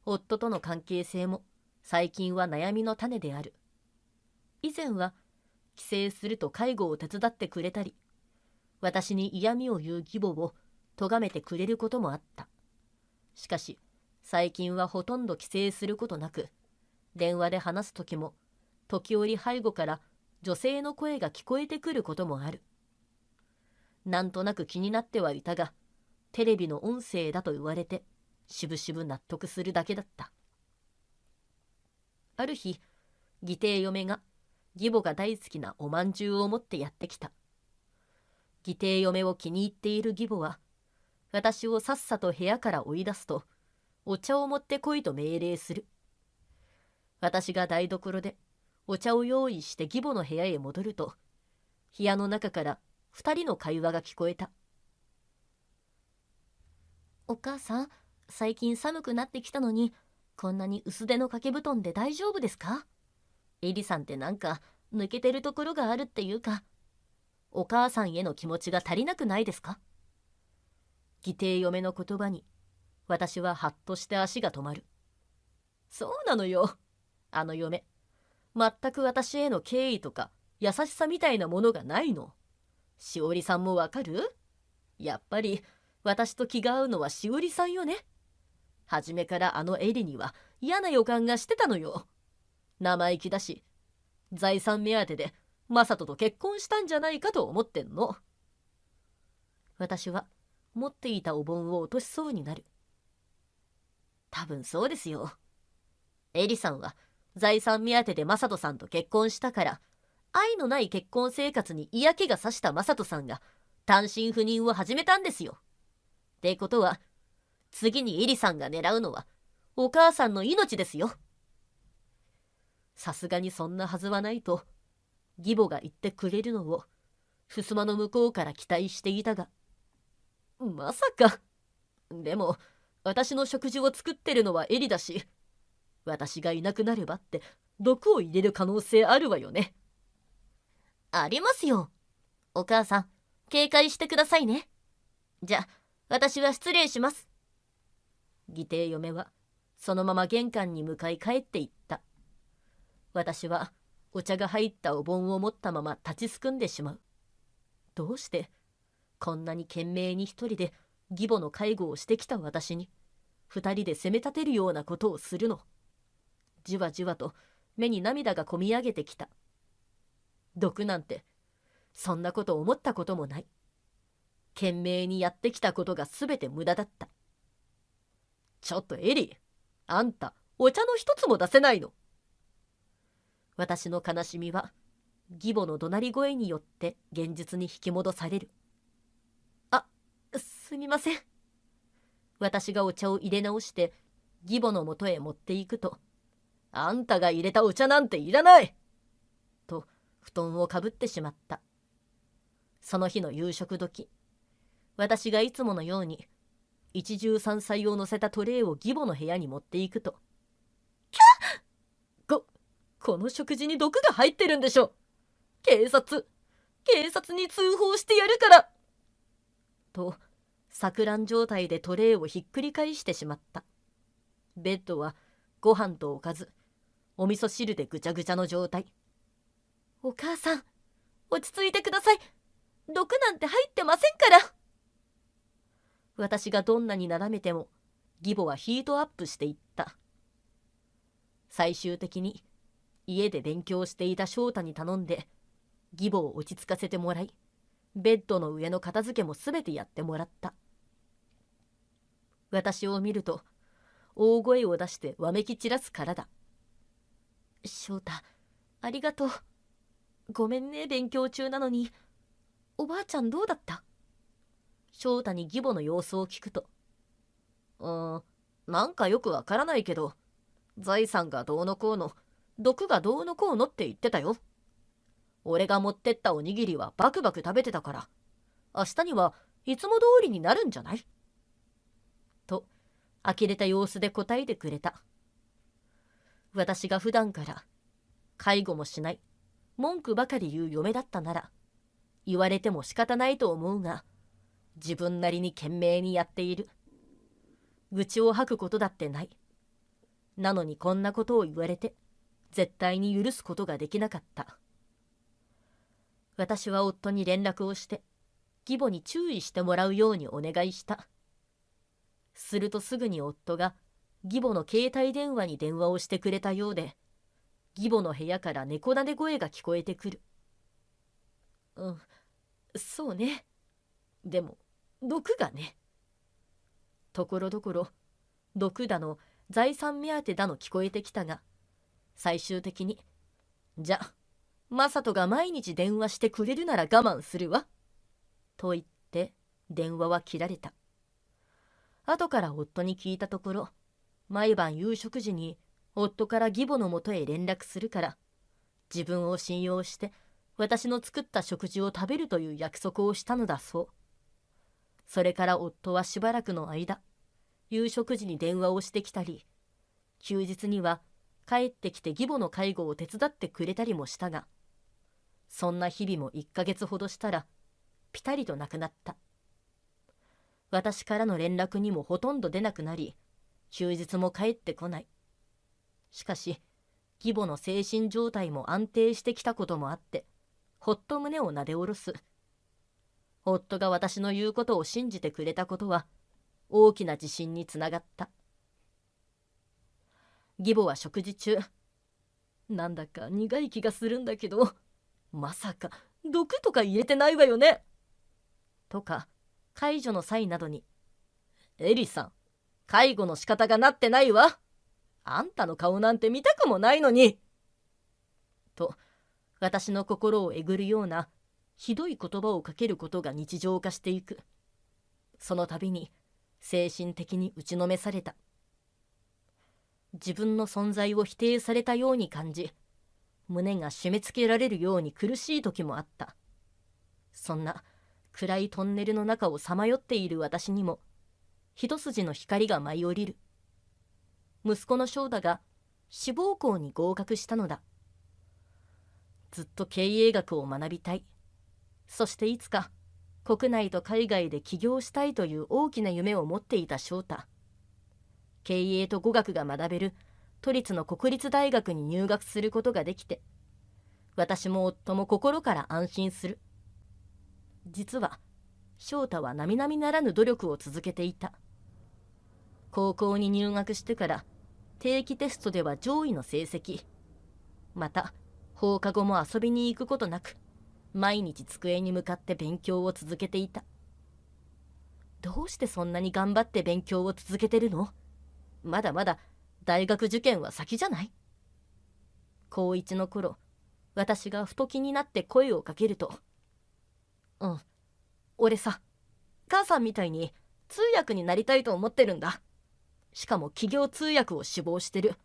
夫との関係性も最近は悩みの種である。以前は帰省すると介護を手伝ってくれたり、私に嫌味を言う義母を咎めてくれることもあった。しかし最近はほとんど帰省することなく、電話で話す時も時折背後から女性の声が聞こえてくることもある。なんとなく気になってはいたが、テレビの音声だと言われてしぶしぶ納得するだけだった。ある日、義弟嫁が義母が大好きなおまんじゅうを持ってやってきた。義弟嫁を気に入っている義母は、私をさっさと部屋から追い出すと、お茶を持ってこいと命令する。私が台所でお茶を用意して義母の部屋へ戻ると、部屋の中から2人の会話が聞こえた。お母さん、最近寒くなってきたのに、こんなに薄手の掛け布団で大丈夫ですか？エリさんってなんか抜けてるところがあるっていうか、お母さんへの気持ちが足りなくないですか？義弟嫁の言葉に私はハッとして足が止まる。そうなのよ。あの嫁、全く私への敬意とか優しさみたいなものがないの。しおりさんもわかる？やっぱり私と気が合うのはしおりさんよね。初めからあのエリには嫌な予感がしてたのよ。生意気だし、財産目当てでマサトと結婚したんじゃないかと思ってんの。私は持っていたお盆を落としそうになる。多分そうですよ。エリさんは財産目当てでマサトさんと結婚したから、愛のない結婚生活に嫌気がさしたマサトさんが単身赴任を始めたんですよ。ってことは、次にエリさんが狙うのはお母さんの命ですよ。さすがにそんなはずはないと義母が言ってくれるのを襖の向こうから期待していたが、まさか。でも私の食事を作ってるのはエリだし、私がいなくなればって毒を入れる可能性あるわよね。ありますよ。お母さん、警戒してくださいね。じゃ、私は失礼します。義弟嫁はそのまま玄関に向かい帰っていった。私はお茶が入ったお盆を持ったまま立ちすくんでしまう。どうしてこんなに懸命に一人で義母の介護をしてきた私に二人で責め立てるようなことをするの。じわじわと目に涙がこみ上げてきた。毒なんてそんなこと思ったこともない。懸命にやってきたことがすべて無駄だった。ちょっとエリー、あんたお茶の一つも出せないの。私の悲しみは義母の怒鳴り声によって現実に引き戻される。あ、すみません。私がお茶を入れ直して義母のもとへ持っていくと、あんたが入れたお茶なんていらないと布団をかぶってしまった。その日の夕食時、私がいつものように一汁三菜を乗せたトレイを義母の部屋に持っていくと、キャッ！この食事に毒が入ってるんでしょ。警察に通報してやるからと錯乱状態でトレイをひっくり返してしまった。ベッドはご飯とおかず、お味噌汁でぐちゃぐちゃの状態。お母さん、落ち着いてください。毒なんて入ってませんから。私がどんなになだめても義母はヒートアップしていった。最終的に家で勉強していた翔太に頼んで義母を落ち着かせてもらい、ベッドの上の片付けもすべてやってもらった。私を見ると大声を出してわめき散らすからだ。翔太、ありがとう。ごめんね、勉強中なのに。おばあちゃんどうだった？翔太に義母の様子を聞くと、なんかよくわからないけど、財産がどうのこうの、毒がどうのこうのって言ってたよ。俺が持ってったおにぎりはバクバク食べてたから、明日にはいつも通りになるんじゃない？と、呆れた様子で答えてくれた。私が普段から介護もしない、文句ばかり言う嫁だったなら、言われても仕方ないと思うが、自分なりに懸命にやっている。愚痴を吐くことだってない。なのにこんなことを言われて、絶対に許すことができなかった。私は夫に連絡をして、義母に注意してもらうようにお願いした。するとすぐに夫が義母の携帯電話に電話をしてくれたようで、義母の部屋から猫なで声が聞こえてくる。そうね。でも毒がね。ところどころ毒だの財産目当てだの聞こえてきたが、最終的にじゃマサトが毎日電話してくれるなら我慢するわと言って電話は切られた。後から夫に聞いたところ、毎晩夕食時に夫から義母のもとへ連絡するから、自分を信用して私の作った食事を食べるという約束をしたのだそう。それから夫はしばらくの間、夕食時に電話をしてきたり、休日には帰ってきて義母の介護を手伝ってくれたりもしたが、そんな日々も1ヶ月ほどしたらピタリとなくなった。私からの連絡にもほとんど出なくなり、休日も帰ってこない。しかし義母の精神状態も安定してきたこともあって、ほっと胸をなで下ろす。夫が私の言うことを信じてくれたことは大きな自信につながった。義母は食事中、なんだか苦い気がするんだけど、まさか毒とか入れてないわよねとか、介助の際などに、エリさん、介護の仕方がなってないわ。あんたの顔なんて見たくもないのに。と、私の心をえぐるようなひどい言葉をかけることが日常化していく。その度に精神的に打ちのめされた。自分の存在を否定されたように感じ、胸が締め付けられるように苦しい時もあった。そんな暗いトンネルの中をさまよっている私にも一筋の光が舞い降りる。息子の翔太が志望校に合格したのだ。ずっと経営学を学びたい。そしていつか国内と海外で起業したいという大きな夢を持っていた翔太。経営と語学が学べる都立の国立大学に入学することができて、私も夫も心から安心する。実は翔太は並々ならぬ努力を続けていた。高校に入学してから定期テストでは上位の成績。また放課後も遊びに行くことなく、毎日机に向かって勉強を続けていた。どうしてそんなに頑張って勉強を続けてるの？まだまだ大学受験は先じゃない？高1の頃、私がふと気になって声をかけると、俺さ、母さんみたいに通訳になりたいと思ってるんだ。しかも企業通訳を志望してる。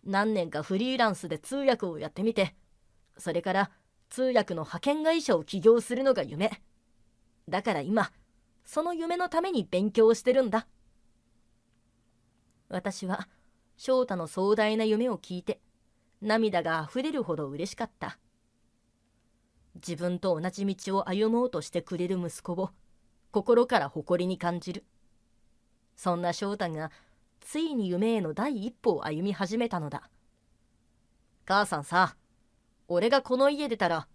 何年かフリーランスで通訳をやってみて、それから通訳の派遣会社を起業するのが夢。だから今、その夢のために勉強してるんだ。私は翔太の壮大な夢を聞いて、涙があふれるほど嬉しかった。自分と同じ道を歩もうとしてくれる息子を心から誇りに感じる。そんな翔太がついに夢への第一歩を歩み始めたのだ。母さんさ、俺がこの家出たら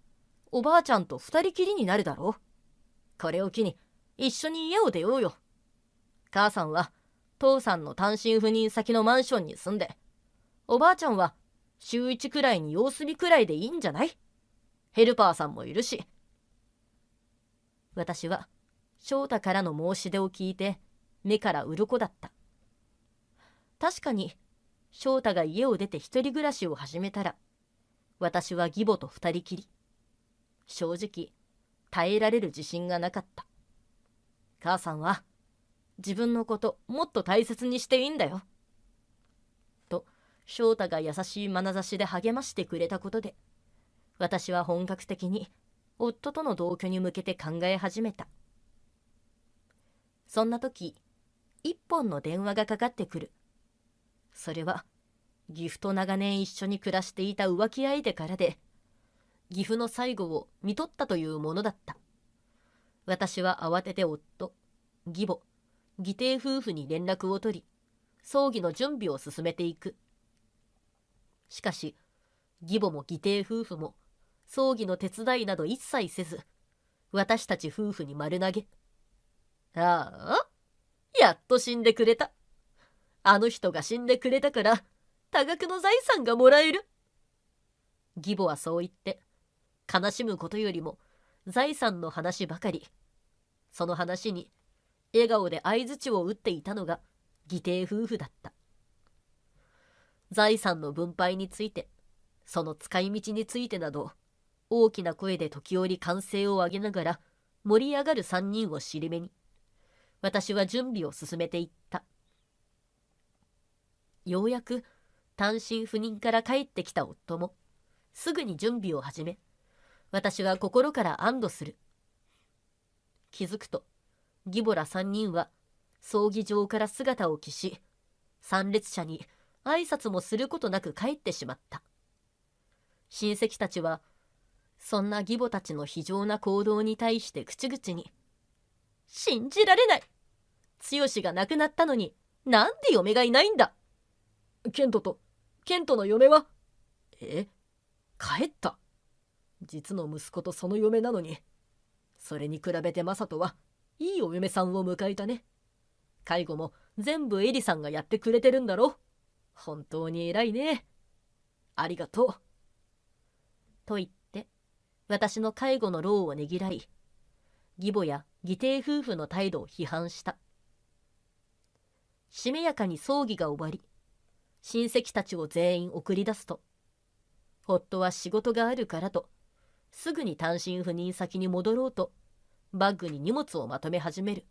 おばあちゃんと二人きりになるだろう。これを機に一緒に家を出ようよ。母さんは父さんの単身赴任先のマンションに住んで、おばあちゃんは週1くらいに様子見くらいでいいんじゃない？ヘルパーさんもいるし。私は翔太からの申し出を聞いて目から鱗だった。確かに翔太が家を出て一人暮らしを始めたら、私は義母と二人きり。正直耐えられる自信がなかった。母さんは自分のこともっと大切にしていいんだよ。と翔太が優しい眼差しで励ましてくれたことで、私は本格的に夫との同居に向けて考え始めた。そんな時、一本の電話がかかってくる。それは岐阜と長年一緒に暮らしていた浮気相手からで、岐阜の最後を見とったというものだった。私は慌てて夫、義母、義弟夫婦に連絡を取り、葬儀の準備を進めていく。しかし義母も義弟夫婦も葬儀の手伝いなど一切せず、私たち夫婦に丸投げ。ああ、やっと死んでくれた。あの人が死んでくれたから多額の財産がもらえる。義母はそう言って悲しむことよりも財産の話ばかり。その話に笑顔で相槌を打っていたのが義弟夫婦だった。財産の分配について、その使い道についてなど、大きな声で時折歓声を上げながら盛り上がる3人を尻目に、私は準備を進めていった。ようやく単身赴任から帰ってきた夫もすぐに準備を始め、私は心から安堵する。気づくと義母ら3人は葬儀場から姿を消し、参列者に挨拶もすることなく帰ってしまった。親戚たちはそんな義母たちの非常な行動に対して口々に、信じられない、剛が亡くなったのになんで嫁がいないんだ。ケントの嫁は帰った。実の息子とその嫁なのに。それに比べてマサトはいいお嫁さんを迎えたね。介護も全部エリさんがやってくれてるんだろ。本当に偉いね。ありがとう。と言って私の介護の労をねぎらい、義母や義弟夫婦の態度を批判した。しめやかに葬儀が終わり、親戚たちを全員送り出すと、夫は仕事があるからとすぐに単身赴任先に戻ろうとバッグに荷物をまとめ始める。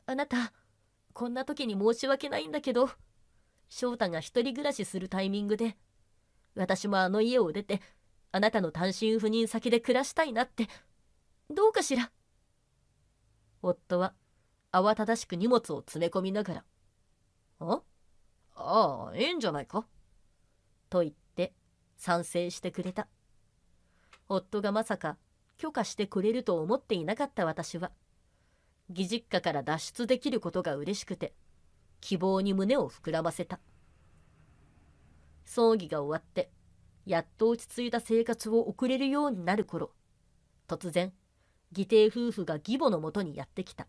あなた、こんな時に申し訳ないんだけど、翔太が一人暮らしするタイミングで私もあの家を出てあなたの単身赴任先で暮らしたいなって、どうかしら。夫は慌ただしく荷物を詰め込みながら、ええんじゃないかと言って賛成してくれた。夫がまさか許可してくれると思っていなかった私は、義実家から脱出できることが嬉しくて希望に胸を膨らませた。葬儀が終わってやっと落ち着いた生活を送れるようになる頃、突然義弟夫婦が義母のもとにやってきた。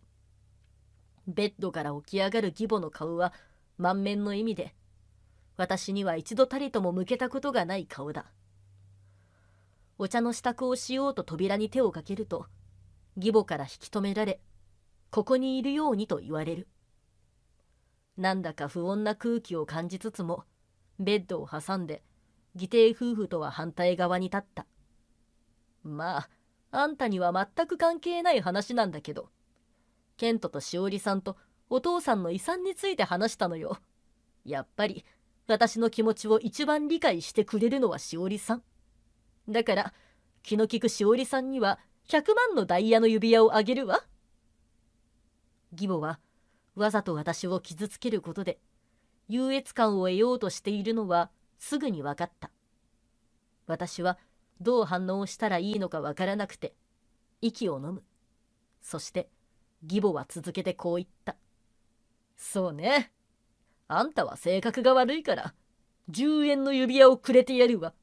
ベッドから起き上がる義母の顔は満面の笑みで、私には一度たりとも向けたことがない顔だ。お茶の支度をしようと扉に手をかけると、義母から引き止められ、ここにいるようにと言われる。なんだか不穏な空気を感じつつも、ベッドを挟んで義弟夫婦とは反対側に立った。まあ、あんたには全く関係ない話なんだけど、ケントとしおりさんとお父さんの遺産について話したのよ。やっぱり私の気持ちを一番理解してくれるのはしおりさん。だから気の利くしおりさんには100万のダイヤの指輪をあげるわ。義母はわざと私を傷つけることで優越感を得ようとしているのはすぐに分かった。私はどう反応したらいいのか分からなくて息を飲む。そして義母は続けてこう言った。そうね。あんたは性格が悪いから10円の指輪をくれてやるわ。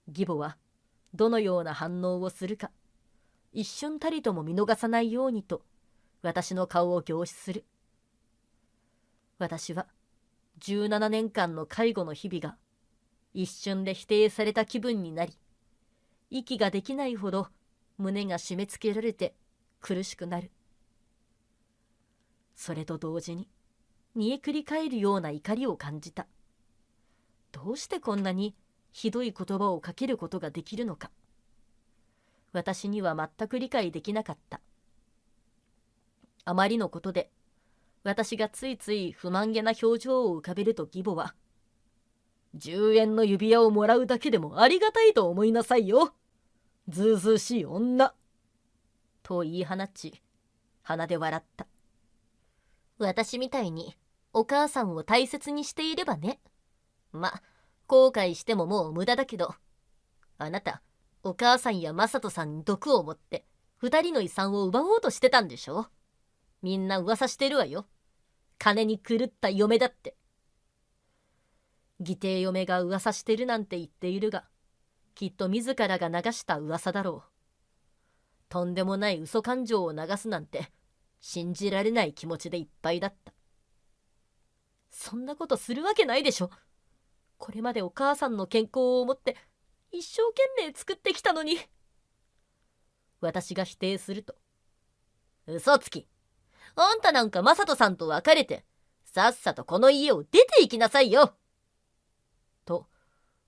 義母はどのような反応をするか一瞬たりとも見逃さないようにと私の顔を凝視する。私は17年間の介護の日々が一瞬で否定された気分になり、息ができないほど胸が締め付けられて苦しくなる。それと同時に煮えくり返るような怒りを感じた。どうしてこんなにひどい言葉をかけることができるのか。私には全く理解できなかった。あまりのことで私がついつい不満げな表情を浮かべると義母は、10円の指輪をもらうだけでもありがたいと思いなさいよ。ずうずうしい女。と言い放ち、鼻で笑った。私みたいにお母さんを大切にしていればね。後悔してももう無駄だけど、あなた、お母さんやマサトさんに毒を持って2人の遺産を奪おうとしてたんでしょ。みんな噂してるわよ。金に狂った嫁だって。義弟嫁が噂してるなんて言っているが、きっと自らが流した噂だろう。とんでもない嘘感情を流すなんて信じられない気持ちでいっぱいだった。そんなことするわけないでしょ。これまでお母さんの健康を思って一生懸命作ってきたのに。私が否定すると、嘘つき。あんたなんかマサトさんと別れてさっさとこの家を出て行きなさいよ。と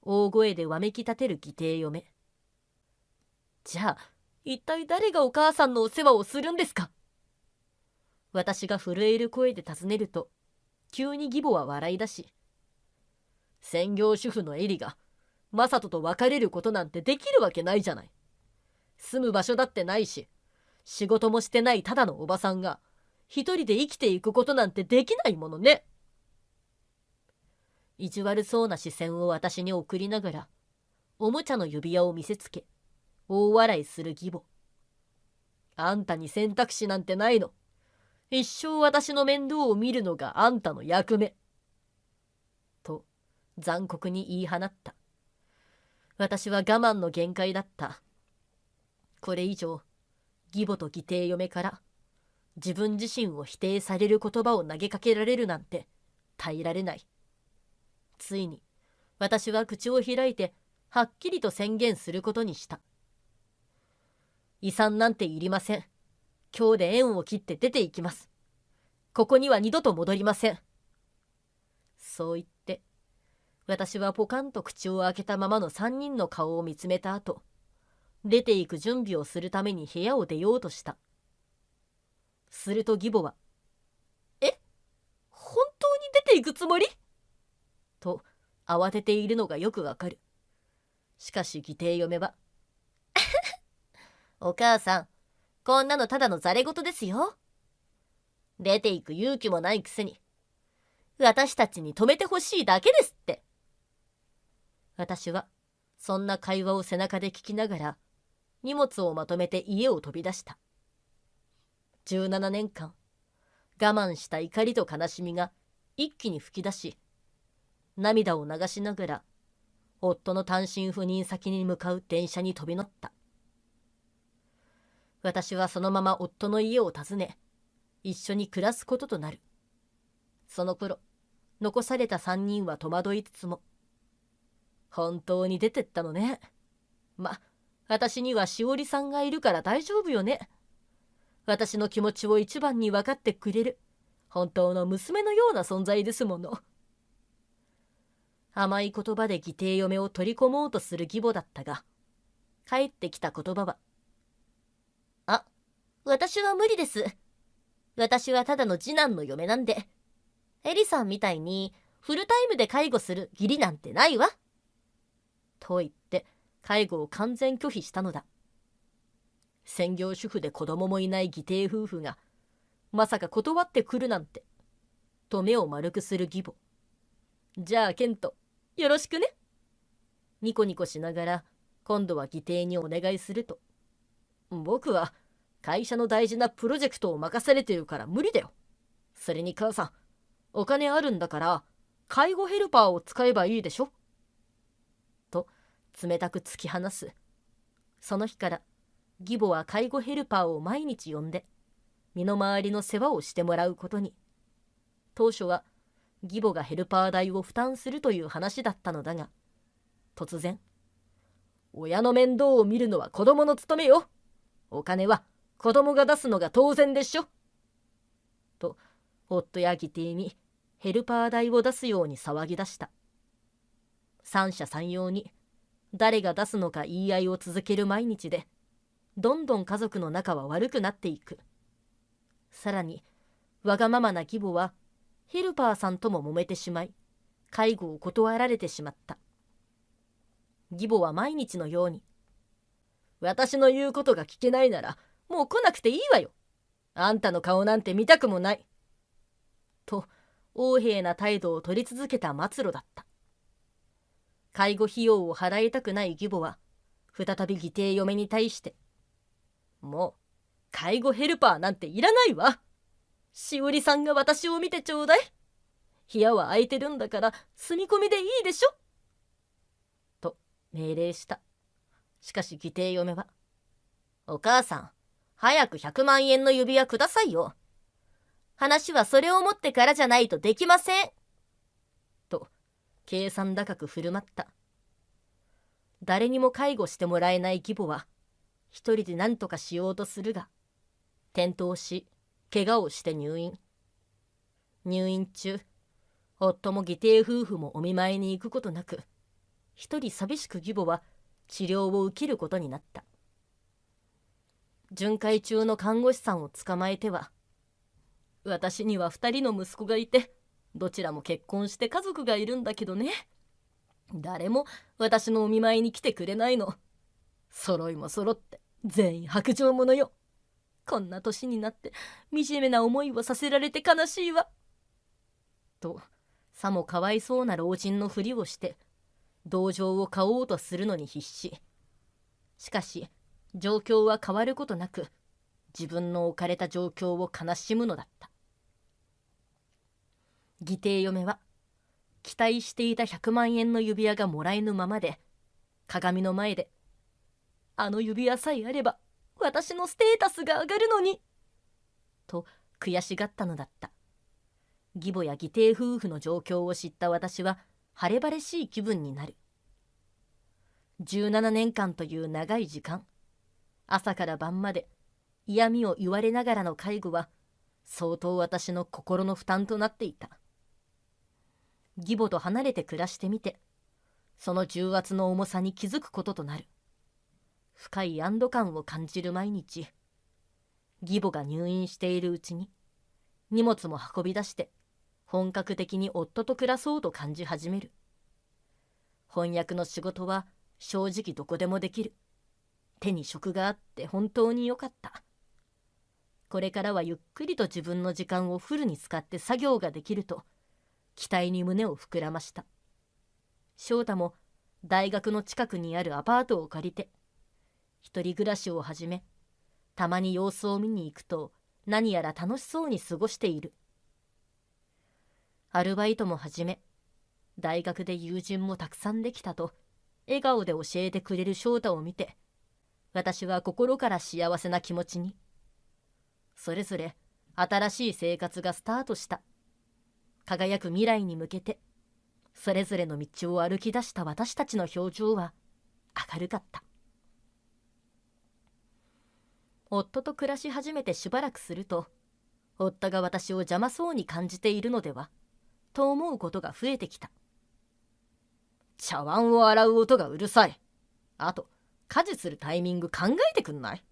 大声でわめき立てる義弟嫁。じゃあ一体誰がお母さんのお世話をするんですか。私が震える声で尋ねると、急に義母は笑い出し、専業主婦のエリがマサトと別れることなんてできるわけないじゃない。住む場所だってないし、仕事もしてないただのおばさんが一人で生きていくことなんてできないものね。意地悪そうな視線を私に送りながら、おもちゃの指輪を見せつけ、大笑いする義母。あんたに選択肢なんてないの。一生私の面倒を見るのがあんたの役目。と残酷に言い放った。私は我慢の限界だった。これ以上、義母と義弟嫁から自分自身を否定される言葉を投げかけられるなんて耐えられない。ついに私は口を開いてはっきりと宣言することにした。遺産なんていりません。今日で縁を切って出て行きます。ここには二度と戻りません。そう言って私はポカンと口を開けたままの3人の顔を見つめた後、出て行く準備をするために部屋を出ようとした。すると義母は、本当に出て行くつもりと慌てているのがよくわかる。しかし義弟嫁は、お母さん、こんなのただのざれ言ですよ。出て行く勇気もないくせに、私たちに止めてほしいだけですって。私はそんな会話を背中で聞きながら荷物をまとめて家を飛び出した。17年間我慢した怒りと悲しみが一気に噴き出し、涙を流しながら夫の単身赴任先に向かう電車に飛び乗った。私はそのまま夫の家を訪ね、一緒に暮らすこととなる。その頃、残された3人は戸惑いつつも、本当に出てったのね。私にはしおりさんがいるから大丈夫よね。私の気持ちを一番に分かってくれる、本当の娘のような存在ですもの。甘い言葉で義弟嫁を取り込もうとする義母だったが、返ってきた言葉は、私は無理です。私はただの次男の嫁なんで、エリさんみたいにフルタイムで介護する義理なんてないわ。と言って介護を完全拒否したのだ。専業主婦で子供もいない義弟夫婦がまさか断ってくるなんて、と目を丸くする義母。じゃあケント、よろしくね。ニコニコしながら今度は義弟にお願いすると、僕は会社の大事なプロジェクトを任されてるから無理だよ。それに母さん、お金あるんだから介護ヘルパーを使えばいいでしょ。と冷たく突き放す。その日から義母は介護ヘルパーを毎日呼んで身の回りの世話をしてもらうことに。当初は義母がヘルパー代を負担するという話だったのだが、突然、親の面倒を見るのは子供の務めよ。お金は子供が出すのが当然でしょ。と夫や義弟にヘルパー代を出すように騒ぎ出した。三者三様に誰が出すのか言い合いを続ける毎日で、どんどん家族の仲は悪くなっていく。さらにわがままな義母はヘルパーさんとも揉めてしまい、介護を断られてしまった。義母は毎日のように、私の言うことが聞けないならもう来なくていいわよ。あんたの顔なんて見たくもない。と横柄な態度を取り続けた末路だった。介護費用を払いたくない義母は再び義弟嫁に対して、もう介護ヘルパーなんていらないわ。しおりさんが私を見てちょうだい。部屋は空いてるんだから住み込みでいいでしょ。と命令した。しかし義弟嫁は、お母さん、早く100万円の指輪くださいよ。話はそれを持ってからじゃないとできません。と計算高く振る舞った。誰にも介護してもらえない義母は一人で何とかしようとするが、転倒し怪我をして入院。入院中、夫も義弟夫婦もお見舞いに行くことなく、一人寂しく義母は治療を受けることになった。巡回中の看護師さんを捕まえては、私には2人の息子がいて、どちらも結婚して家族がいるんだけどね。誰も私のお見舞いに来てくれないの。揃いも揃って全員薄情者よ。こんな年になって惨めな思いをさせられて悲しいわ。とさもかわいそうな老人のふりをして同情を買おうとするのに必死。しかし状況は変わることなく、自分の置かれた状況を悲しむのだった。義弟嫁は期待していた100万円の指輪がもらえぬままで、鏡の前で、あの指輪さえあれば私のステータスが上がるのに、と悔しがったのだった。義母や義弟夫婦の状況を知った私は晴れ晴れしい気分になる。17年間という長い時間、朝から晩まで嫌味を言われながらの介護は相当私の心の負担となっていた。義母と離れて暮らしてみて、その重圧の重さに気づくこととなる。深い安堵感を感じる毎日。義母が入院しているうちに荷物も運び出して本格的に夫と暮らそうと感じ始める。翻訳の仕事は正直どこでもできる。手に職があって本当によかった。これからはゆっくりと自分の時間をフルに使って作業ができると期待に胸を膨らました。翔太も大学の近くにあるアパートを借りて一人暮らしを始め、たまに様子を見に行くと何やら楽しそうに過ごしている。アルバイトも始め、大学で友人もたくさんできたと笑顔で教えてくれる翔太を見て、私は心から幸せな気持ちに。それぞれ新しい生活がスタートした。輝く未来に向けてそれぞれの道を歩き出した私たちの表情は明るかった。夫と暮らし始めてしばらくすると、夫が私を邪魔そうに感じているのではと思うことが増えてきた。茶碗を洗う音がうるさい。あと家事するタイミング考えてくんない？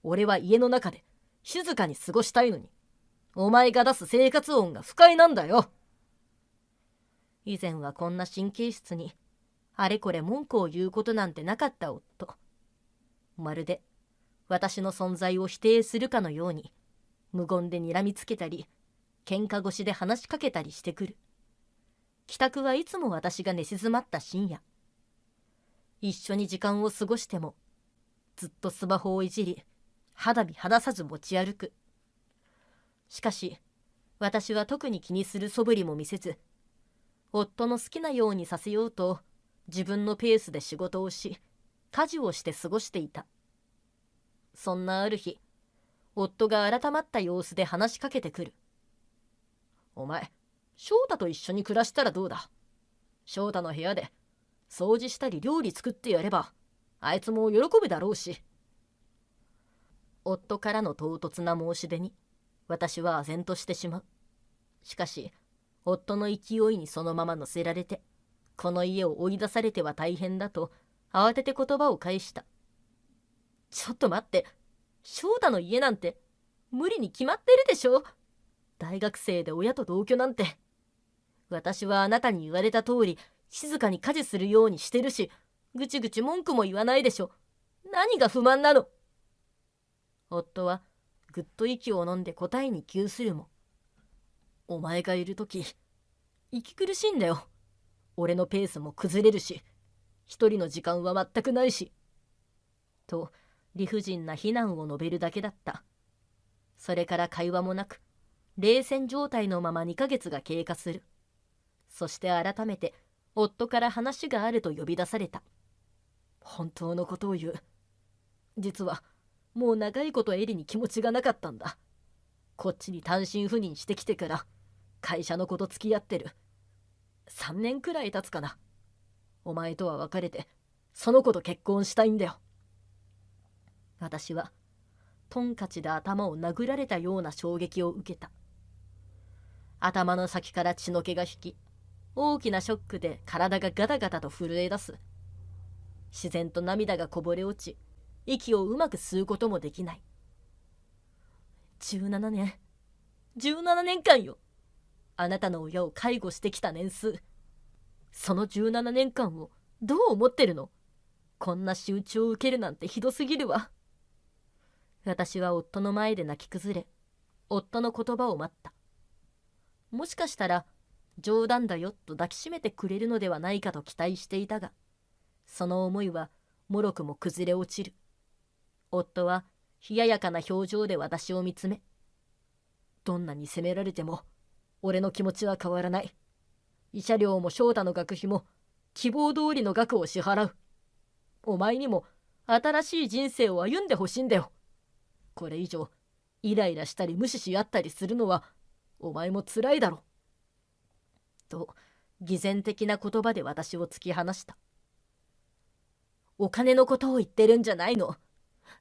俺は家の中で静かに過ごしたいのに、お前が出す生活音が不快なんだよ。以前はこんな神経質にあれこれ文句を言うことなんてなかった夫。まるで私の存在を否定するかのように無言で睨みつけたり、喧嘩越しで話しかけたりしてくる。帰宅はいつも私が寝静まった深夜。一緒に時間を過ごしてもずっとスマホをいじり、肌身離さず持ち歩く。しかし私は特に気にする素振りも見せず、夫の好きなようにさせようと自分のペースで仕事をし、家事をして過ごしていた。そんなある日、夫が改まった様子で話しかけてくる。お前、翔太と一緒に暮らしたらどうだ？翔太の部屋で掃除したり料理作ってやればあいつも喜ぶだろうし。夫からの唐突な申し出に私は唖然としてしまう。しかし夫の勢いにそのまま乗せられて、この家を追い出されては大変だと慌てて言葉を返した。ちょっと待って、翔太の家なんて無理に決まってるでしょ。大学生で親と同居なんて。私はあなたに言われた通り静かに家事するようにしてるし、ぐちぐち文句も言わないでしょ。何が不満なの？夫はぐっと息を飲んで答えに窮するも、お前がいるとき息苦しいんだよ。俺のペースも崩れるし、一人の時間は全くないし。と理不尽な非難を述べるだけだった。それから会話もなく、冷戦状態のまま2ヶ月が経過する。そして改めて夫から話があると呼び出された。本当のことを言う。実はもう長いことエリに気持ちがなかったんだ。こっちに単身赴任してきてから会社の子と付き合ってる。3年くらい経つかな。お前とは別れてその子と結婚したいんだよ。私はトンカチで頭を殴られたような衝撃を受けた。頭の先から血の気が引き、大きなショックで体がガタガタと震え出す。自然と涙がこぼれ落ち、息をうまく吸うこともできない。17年間よ。あなたの親を介護してきた年数。その17年間をどう思ってるの？こんな仕打ちを受けるなんてひどすぎるわ。私は夫の前で泣き崩れ、夫の言葉を待った。もしかしたら冗談だよと抱きしめてくれるのではないかと期待していたが、その思いはもろくも崩れ落ちる。夫は冷ややかな表情で私を見つめ、どんなに責められても俺の気持ちは変わらない。慰謝料も翔太の学費も希望通りの額を支払う。お前にも新しい人生を歩んでほしいんだよ。これ以上イライラしたり無視し合ったりするのはお前も辛いだろ。と偽善的な言葉で私を突き放した。お金のことを言ってるんじゃないの。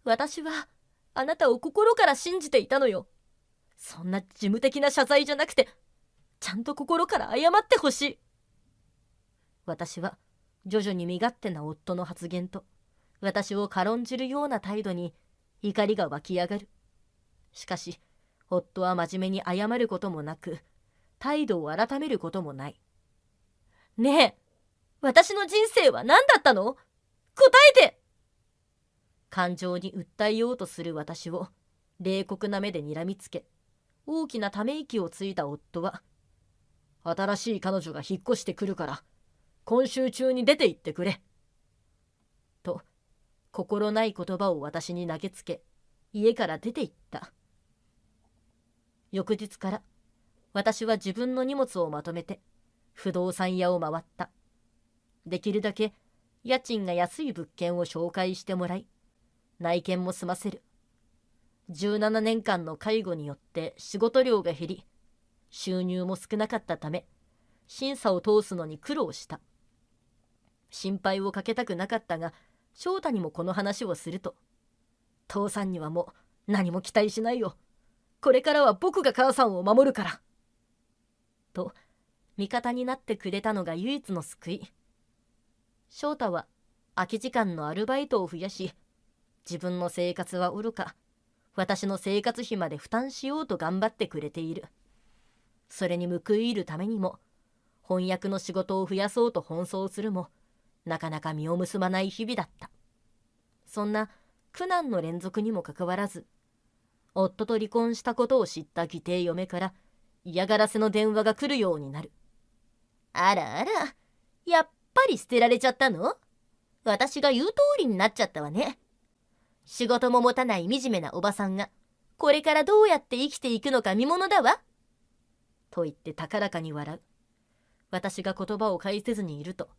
私はあなたを心から信じていたのよ。そんな事務的な謝罪じゃなくて、ちゃんと心から謝ってほしい。私は徐々に身勝手な夫の発言と私を軽んじるような態度に怒りが湧き上がる。しかし夫は真面目に謝ることもなく、態度を改めることもない。ねえ、私の人生は何だったの？答えて！感情に訴えようとする私を冷酷な目で睨みつけ、大きなため息をついた夫は、新しい彼女が引っ越してくるから今週中に出て行ってくれと心ない言葉を私に投げつけ、家から出て行った。翌日から私は自分の荷物をまとめて不動産屋を回った。できるだけ家賃が安い物件を紹介してもらい、内見も済ませる。17年間の介護によって仕事量が減り、収入も少なかったため、審査を通すのに苦労した。心配をかけたくなかったが、翔太にもこの話をすると、父さんにはもう何も期待しないよ。これからは僕が母さんを守るから。と、味方になってくれたのが唯一の救い。翔太は空き時間のアルバイトを増やし、自分の生活はおろか、私の生活費まで負担しようと頑張ってくれている。それに報いるためにも、翻訳の仕事を増やそうと奔走するも、なかなか実を結ばない日々だった。そんな苦難の連続にもかかわらず、夫と離婚したことを知った義弟嫁から嫌がらせの電話が来るようになる。あらあら、やっぱり捨てられちゃったの？私が言う通りになっちゃったわね。仕事も持たない惨めなおばさんがこれからどうやって生きていくのか見ものだわ。と言って高らかに笑う。私が言葉を返せずにいると、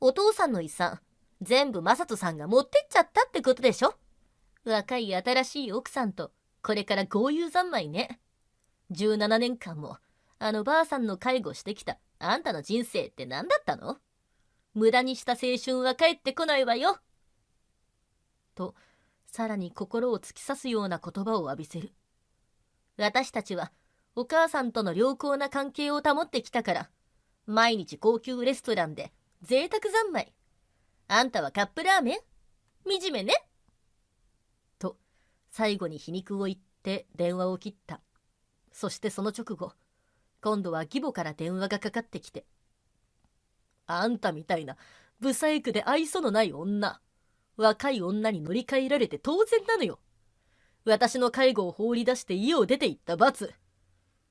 お父さんの遺産全部正人さんが持ってっちゃったってことでしょ。若い新しい奥さんとこれから豪遊三昧ね。17年間もあのばあさんの介護してきたあんたの人生って何だったの？無駄にした青春は帰ってこないわよ。とさらに心を突き刺すような言葉を浴びせる。私たちはお母さんとの良好な関係を保ってきたから、毎日高級レストランで贅沢三昧。あんたはカップラーメン？惨めね。と最後に皮肉を言って電話を切った。そしてその直後、今度は義母から電話がかかってきて、あんたみたいな不細工で愛想のない女、若い女に乗り換えられて当然なのよ。私の介護を放り出して家を出て行った罰、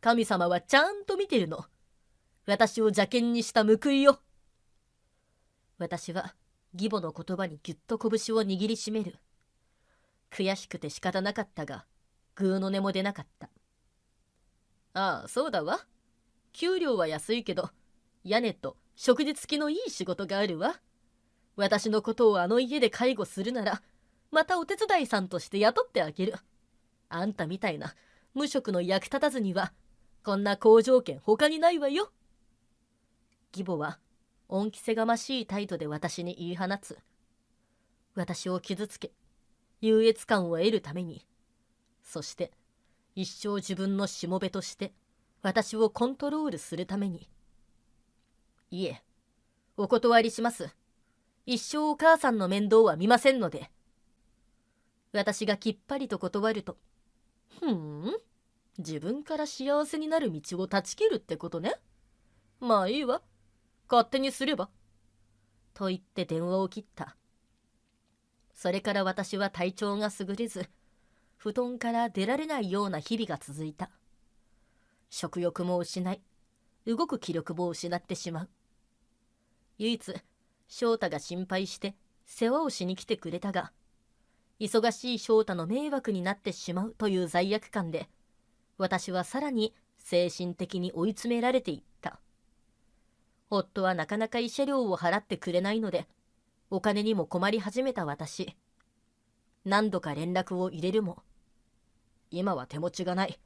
神様はちゃんと見てるの。私を邪険にした報いよ。私は義母の言葉にぎゅっと拳を握りしめる。悔しくて仕方なかったが、ぐうの音も出なかった。ああ、そうだわ。給料は安いけど、屋根と食事付きのいい仕事があるわ。私のことをあの家で介護するなら、またお手伝いさんとして雇ってあげる。あんたみたいな無職の役立たずには、こんな好条件他にないわよ。義母は恩着せがましい態度で私に言い放つ。私を傷つけ、優越感を得るために、そして一生自分のしもべとして私をコントロールするために。いえ、お断りします。一生お母さんの面倒は見ませんので。私がきっぱりと断ると、自分から幸せになる道を断ち切るってことね。まあいいわ。勝手にすれば。と言って電話を切った。それから私は体調が優れず、布団から出られないような日々が続いた。食欲も失い、動く気力も失ってしまう。唯一、翔太が心配して世話をしに来てくれたが、忙しい翔太の迷惑になってしまうという罪悪感で、私はさらに精神的に追い詰められていった。夫はなかなか慰謝料を払ってくれないので、お金にも困り始めた私。何度か連絡を入れるも、今は手持ちがない。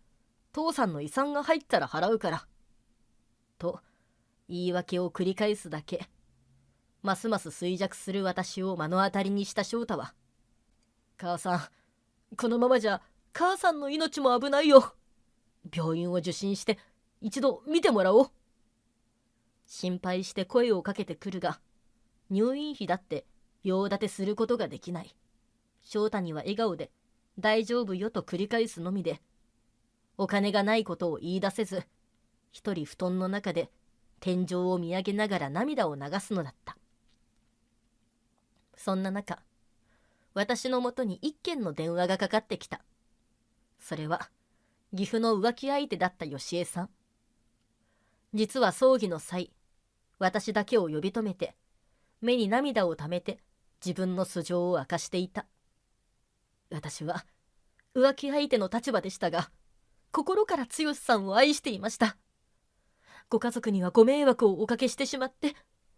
父さんの遺産が入ったら払うから。と、言い訳を繰り返すだけ。ますます衰弱する私を目の当たりにした翔太は、母さん、このままじゃ母さんの命も危ないよ。病院を受診して一度見てもらおう。心配して声をかけてくるが、入院費だって用立てすることができない。翔太には笑顔で大丈夫よと繰り返すのみで、お金がないことを言い出せず、一人布団の中で天井を見上げながら涙を流すのだった。そんな中、私のもとに一件の電話がかかってきた。それは岐阜の浮気相手だった吉江さん。実は葬儀の際、私だけを呼び止めて、目に涙をためて自分の素性を明かしていた。私は浮気相手の立場でしたが、心から剛さんを愛していました。ご家族にはご迷惑をおかけしてしまって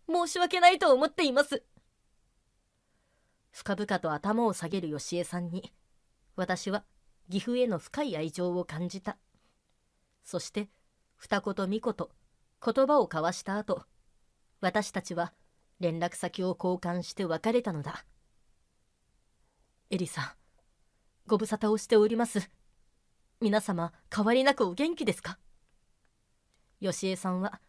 申し訳ないと思っています。深々と頭を下げる吉江さんに、私は岐阜への深い愛情を感じた。そして二言三言言葉を交わした後、私たちは連絡先を交換して別れたのだ。エリさん、ご無沙汰をしております。皆様変わりなくお元気ですか？吉江さんは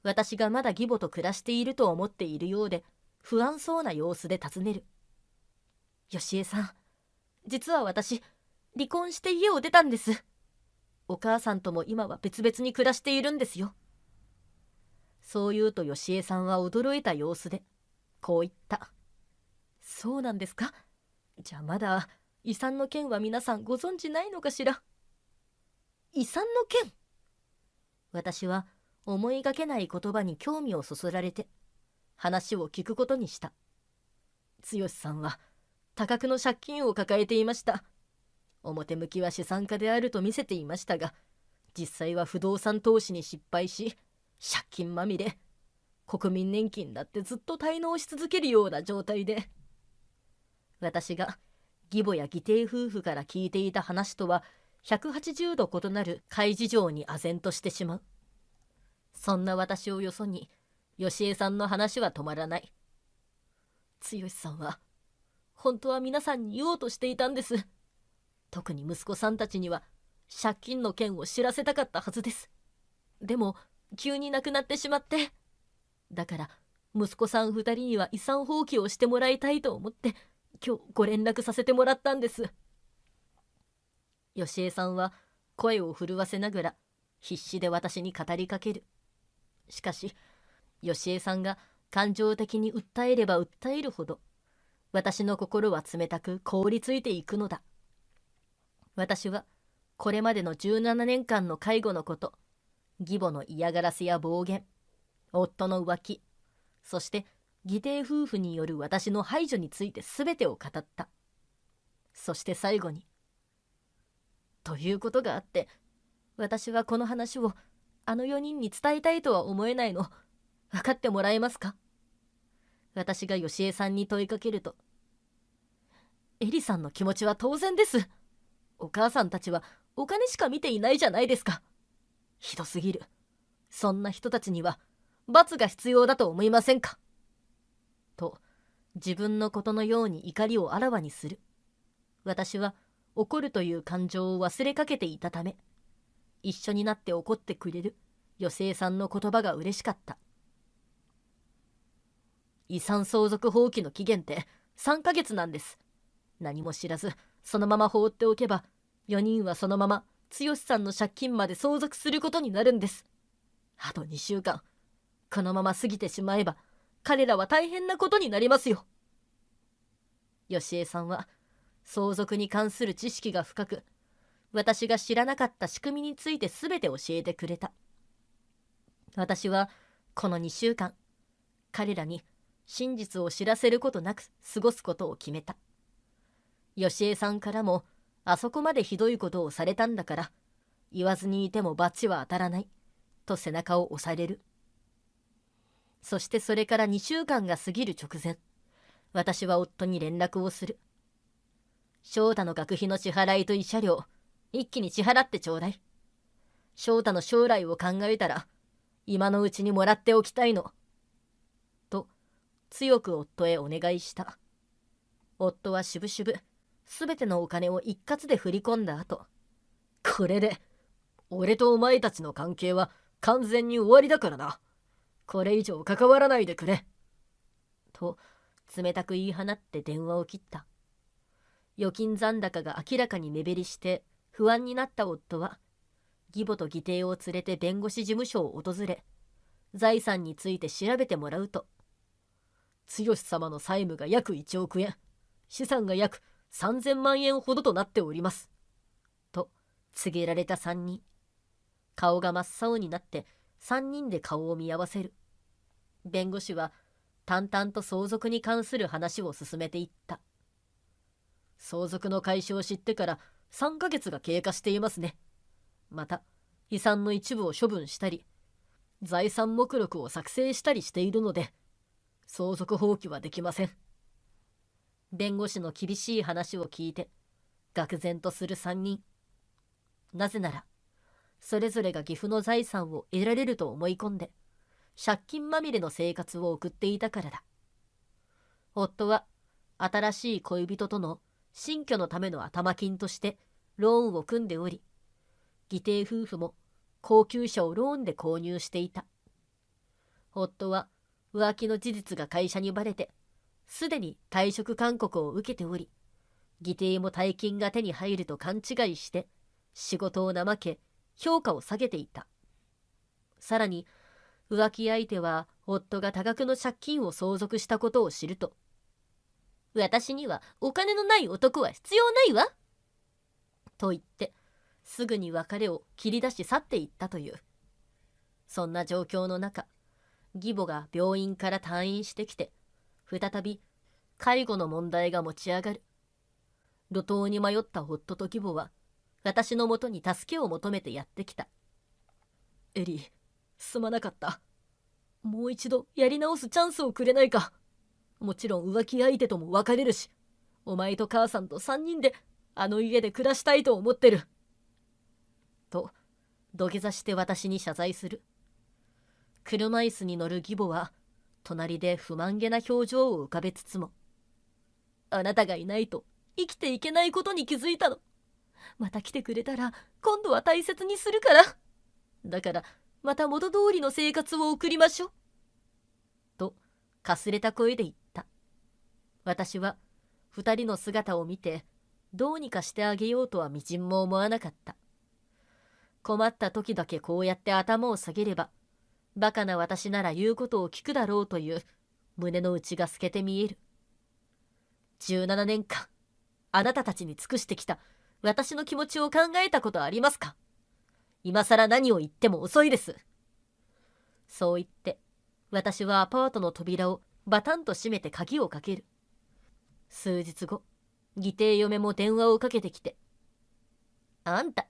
私がまだ義母と暮らしていると思っているようで、不安そうな様子で尋ねる。吉江さん、実は私離婚して家を出たんです。お母さんとも今は別々に暮らしているんですよ。そう言うと吉江さんは驚いた様子でこう言った。そうなんですか？じゃあまだ遺産の件は皆さんご存じないのかしら。遺産の件？私は思いがけない言葉に興味をそそられて話を聞くことにした。剛さんは多額の借金を抱えていました。表向きは資産家であると見せていましたが、実際は不動産投資に失敗し、借金まみれ、国民年金だってずっと滞納し続けるような状態で、私が義母や義弟夫婦から聞いていた話とは180度異なる怪事情に唖然としてしまう。そんな私をよそに吉江さんの話は止まらない。剛さんは本当は皆さんに言おうとしていたんです。特に息子さんたちには借金の件を知らせたかったはずです。でも急に亡くなってしまって、だから息子さん2人には遺産放棄をしてもらいたいと思って今日ご連絡させてもらったんです。吉江さんは声を震わせながら必死で私に語りかける。しかし吉江さんが感情的に訴えれば訴えるほど私の心は冷たく凍りついていくのだ。私はこれまでの17年間の介護のこと、義母の嫌がらせや暴言、夫の浮気、そして義弟夫婦による私の排除について全てを語った。そして最後に、ということがあって、私はこの話をあの4人に伝えたいとは思えないの。分かってもらえますか？私が吉江さんに問いかけると、エリさんの気持ちは当然です。お母さんたちはお金しか見ていないじゃないですか。ひどすぎる。そんな人たちには罰が必要だと思いませんか？と自分のことのように怒りをあらわにする。私は怒るという感情を忘れかけていたため、一緒になって怒ってくれる吉江さんの言葉が嬉しかった。遺産相続放棄の期限って3ヶ月なんです。何も知らずそのまま放っておけば、4人はそのまま剛さんの借金まで相続することになるんです。あと2週間このまま過ぎてしまえば彼らは大変なことになりますよ。吉江さんは相続に関する知識が深く、私が知らなかった仕組みについて全て教えてくれた。私はこの2週間彼らに真実を知らせることなく過ごすことを決めた。吉江さんからもあそこまでひどいことをされたんだから言わずにいても罰は当たらないと背中を押される。そしてそれから2週間が過ぎる直前、私は夫に連絡をする。翔太の学費の支払いと慰謝料、一気に支払ってちょうだい。翔太の将来を考えたら、今のうちにもらっておきたいの。と、強く夫へお願いした。夫はしぶしぶ、すべてのお金を一括で振り込んだ後、これで、俺とお前たちの関係は完全に終わりだからな。これ以上関わらないでくれ。と、冷たく言い放って電話を切った。預金残高が明らかに目減りして不安になった夫は、義母と義弟を連れて弁護士事務所を訪れ、財産について調べてもらうと、剛様の債務が約1億円、資産が約3000万円ほどとなっております。と告げられた3人。顔が真っ青になって3人で顔を見合わせる。弁護士は淡々と相続に関する話を進めていった。相続の解消を知ってから3ヶ月が経過していますね。また、遺産の一部を処分したり、財産目録を作成したりしているので、相続放棄はできません。弁護士の厳しい話を聞いて、愕然とする3人。なぜなら、それぞれが義父の財産を得られると思い込んで、借金まみれの生活を送っていたからだ。夫は、新しい恋人との新居のための頭金としてローンを組んでおり、義弟夫婦も高級車をローンで購入していた。夫は浮気の事実が会社にバレて、すでに退職勧告を受けており、義弟も大金が手に入ると勘違いして仕事を怠け、評価を下げていた。さらに浮気相手は夫が多額の借金を相続したことを知ると、私にはお金のない男は必要ないわと言ってすぐに別れを切り出し去っていったという。そんな状況の中、義母が病院から退院してきて、再び介護の問題が持ち上がる。路頭に迷った夫と義母は私のもとに助けを求めてやってきた。エリー、すまなかった。もう一度やり直すチャンスをくれないか。もちろん浮気相手とも別れるし、お前と母さんと3人であの家で暮らしたいと思ってる。と土下座して私に謝罪する。車椅子に乗る義母は隣で不満げな表情を浮かべつつも、あなたがいないと生きていけないことに気づいたの。また来てくれたら今度は大切にするから。だからまた元通りの生活を送りましょう。とかすれた声で言った。私は2人の姿を見てどうにかしてあげようとはみじんも思わなかった。困った時だけこうやって頭を下げれば、バカな私なら言うことを聞くだろうという胸の内が透けて見える。17年間、あなたたちに尽くしてきた私の気持ちを考えたことはありますか？今更何を言っても遅いです。そう言って、私はアパートの扉をバタンと閉めて鍵をかける。数日後、義弟嫁も電話をかけてきて、あんた、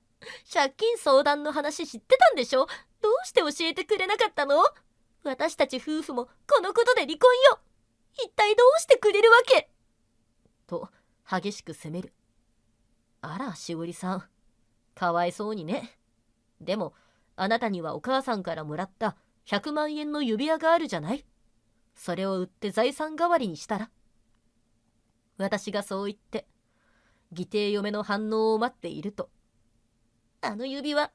借金相談の話知ってたんでしょ？どうして教えてくれなかったの？私たち夫婦もこのことで離婚よ。一体どうしてくれるわけ？と激しく責める。あら、しおりさん、かわいそうにね。でもあなたにはお母さんからもらった100万円の指輪があるじゃない。それを売って財産代わりにしたら。私がそう言って義弟嫁の反応を待っていると、あの指輪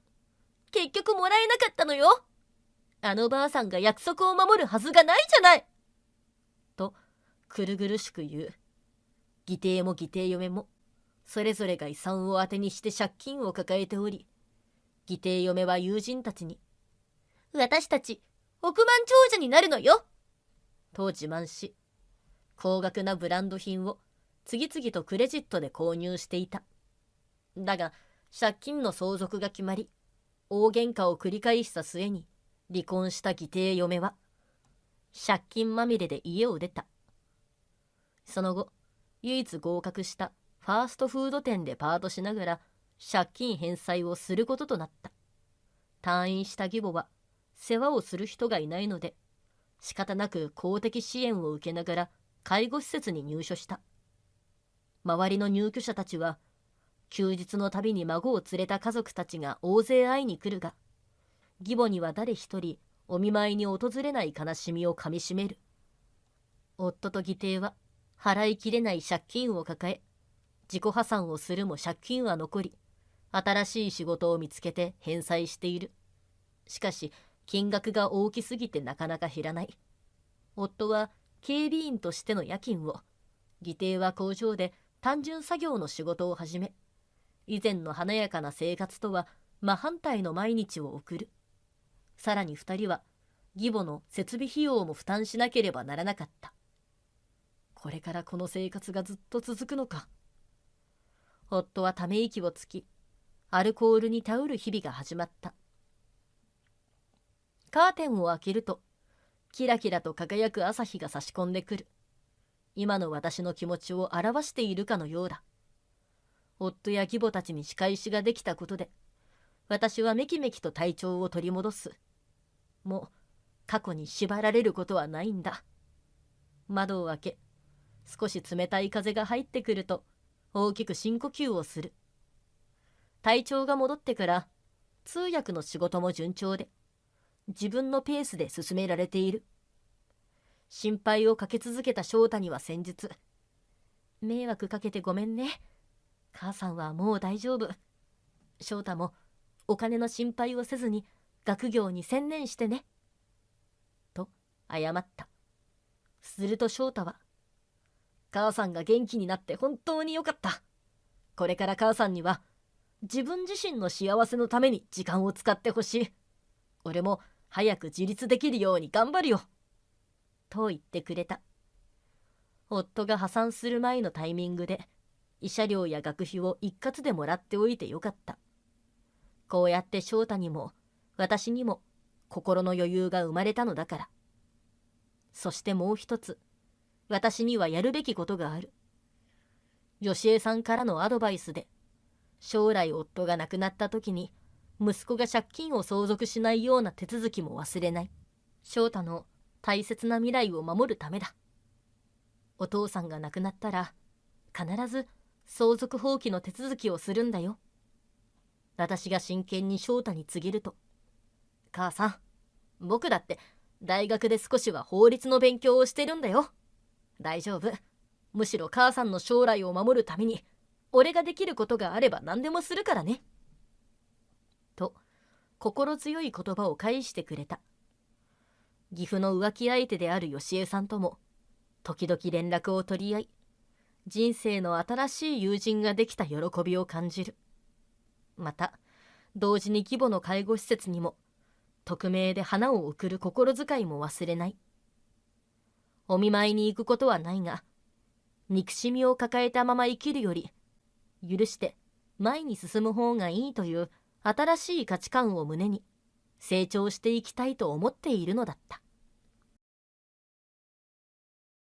結局もらえなかったのよ。あのばあさんが約束を守るはずがないじゃない。とくるぐるしく言う。義弟も義弟嫁もそれぞれが遺産を当てにして借金を抱えており、義弟嫁は友人たちに、私たち億万長者になるのよと自慢し、高額なブランド品を次々とクレジットで購入していた。だが借金の相続が決まり、大喧嘩を繰り返した末に離婚した義弟嫁は借金まみれで家を出た。その後、唯一合格したファーストフード店でパートしながら借金返済をすることとなった。退院した義母は世話をする人がいないので、仕方なく公的支援を受けながら介護施設に入所した。周りの入居者たちは、休日のたびに孫を連れた家族たちが大勢会いに来るが、義母には誰一人お見舞いに訪れない悲しみをかみしめる。夫と義弟は払いきれない借金を抱え、自己破産をするも借金は残り、新しい仕事を見つけて返済している。しかし金額が大きすぎてなかなか減らない。夫は警備員としての夜勤を、義弟は工場で単純作業の仕事を始め、以前の華やかな生活とは真反対の毎日を送る。さらに2人は義母の設備費用も負担しなければならなかった。これからこの生活がずっと続くのか。夫はため息をつき、アルコールに頼る日々が始まった。カーテンを開けると、キラキラと輝く朝日が差し込んでくる。今の私の気持ちを表しているかのようだ。夫や義母たちに仕返しができたことで、私はめきめきと体調を取り戻す。もう過去に縛られることはないんだ。窓を開け、少し冷たい風が入ってくると、大きく深呼吸をする。体調が戻ってから、通訳の仕事も順調で、自分のペースで進められている。心配をかけ続けた翔太には先日、迷惑かけてごめんね。母さんはもう大丈夫。翔太もお金の心配をせずに学業に専念してね。と謝った。すると翔太は、母さんが元気になって本当によかった。これから母さんには自分自身の幸せのために時間を使ってほしい。俺も早く自立できるように頑張るよ。と言ってくれた。夫が破産する前のタイミングで、慰謝料や学費を一括でもらっておいてよかった。こうやって翔太にも私にも心の余裕が生まれたのだから。そしてもう一つ、私にはやるべきことがある。吉江さんからのアドバイスで、将来夫が亡くなった時に息子が借金を相続しないような手続きも忘れない。翔太の大切な未来を守るためだ。お父さんが亡くなったら必ず相続放棄の手続きをするんだよ。私が真剣に翔太に告げると、母さん、僕だって大学で少しは法律の勉強をしてるんだよ。大丈夫。むしろ母さんの将来を守るために俺ができることがあれば何でもするからね。と心強い言葉を返してくれた。岐阜の浮気相手である吉江さんとも時々連絡を取り合い、人生の新しい友人ができた喜びを感じる。また同時に義母の介護施設にも匿名で花を贈る心遣いも忘れない。お見舞いに行くことはないが、憎しみを抱えたまま生きるより許して前に進む方がいいという新しい価値観を胸に成長していきたいと思っているのだった。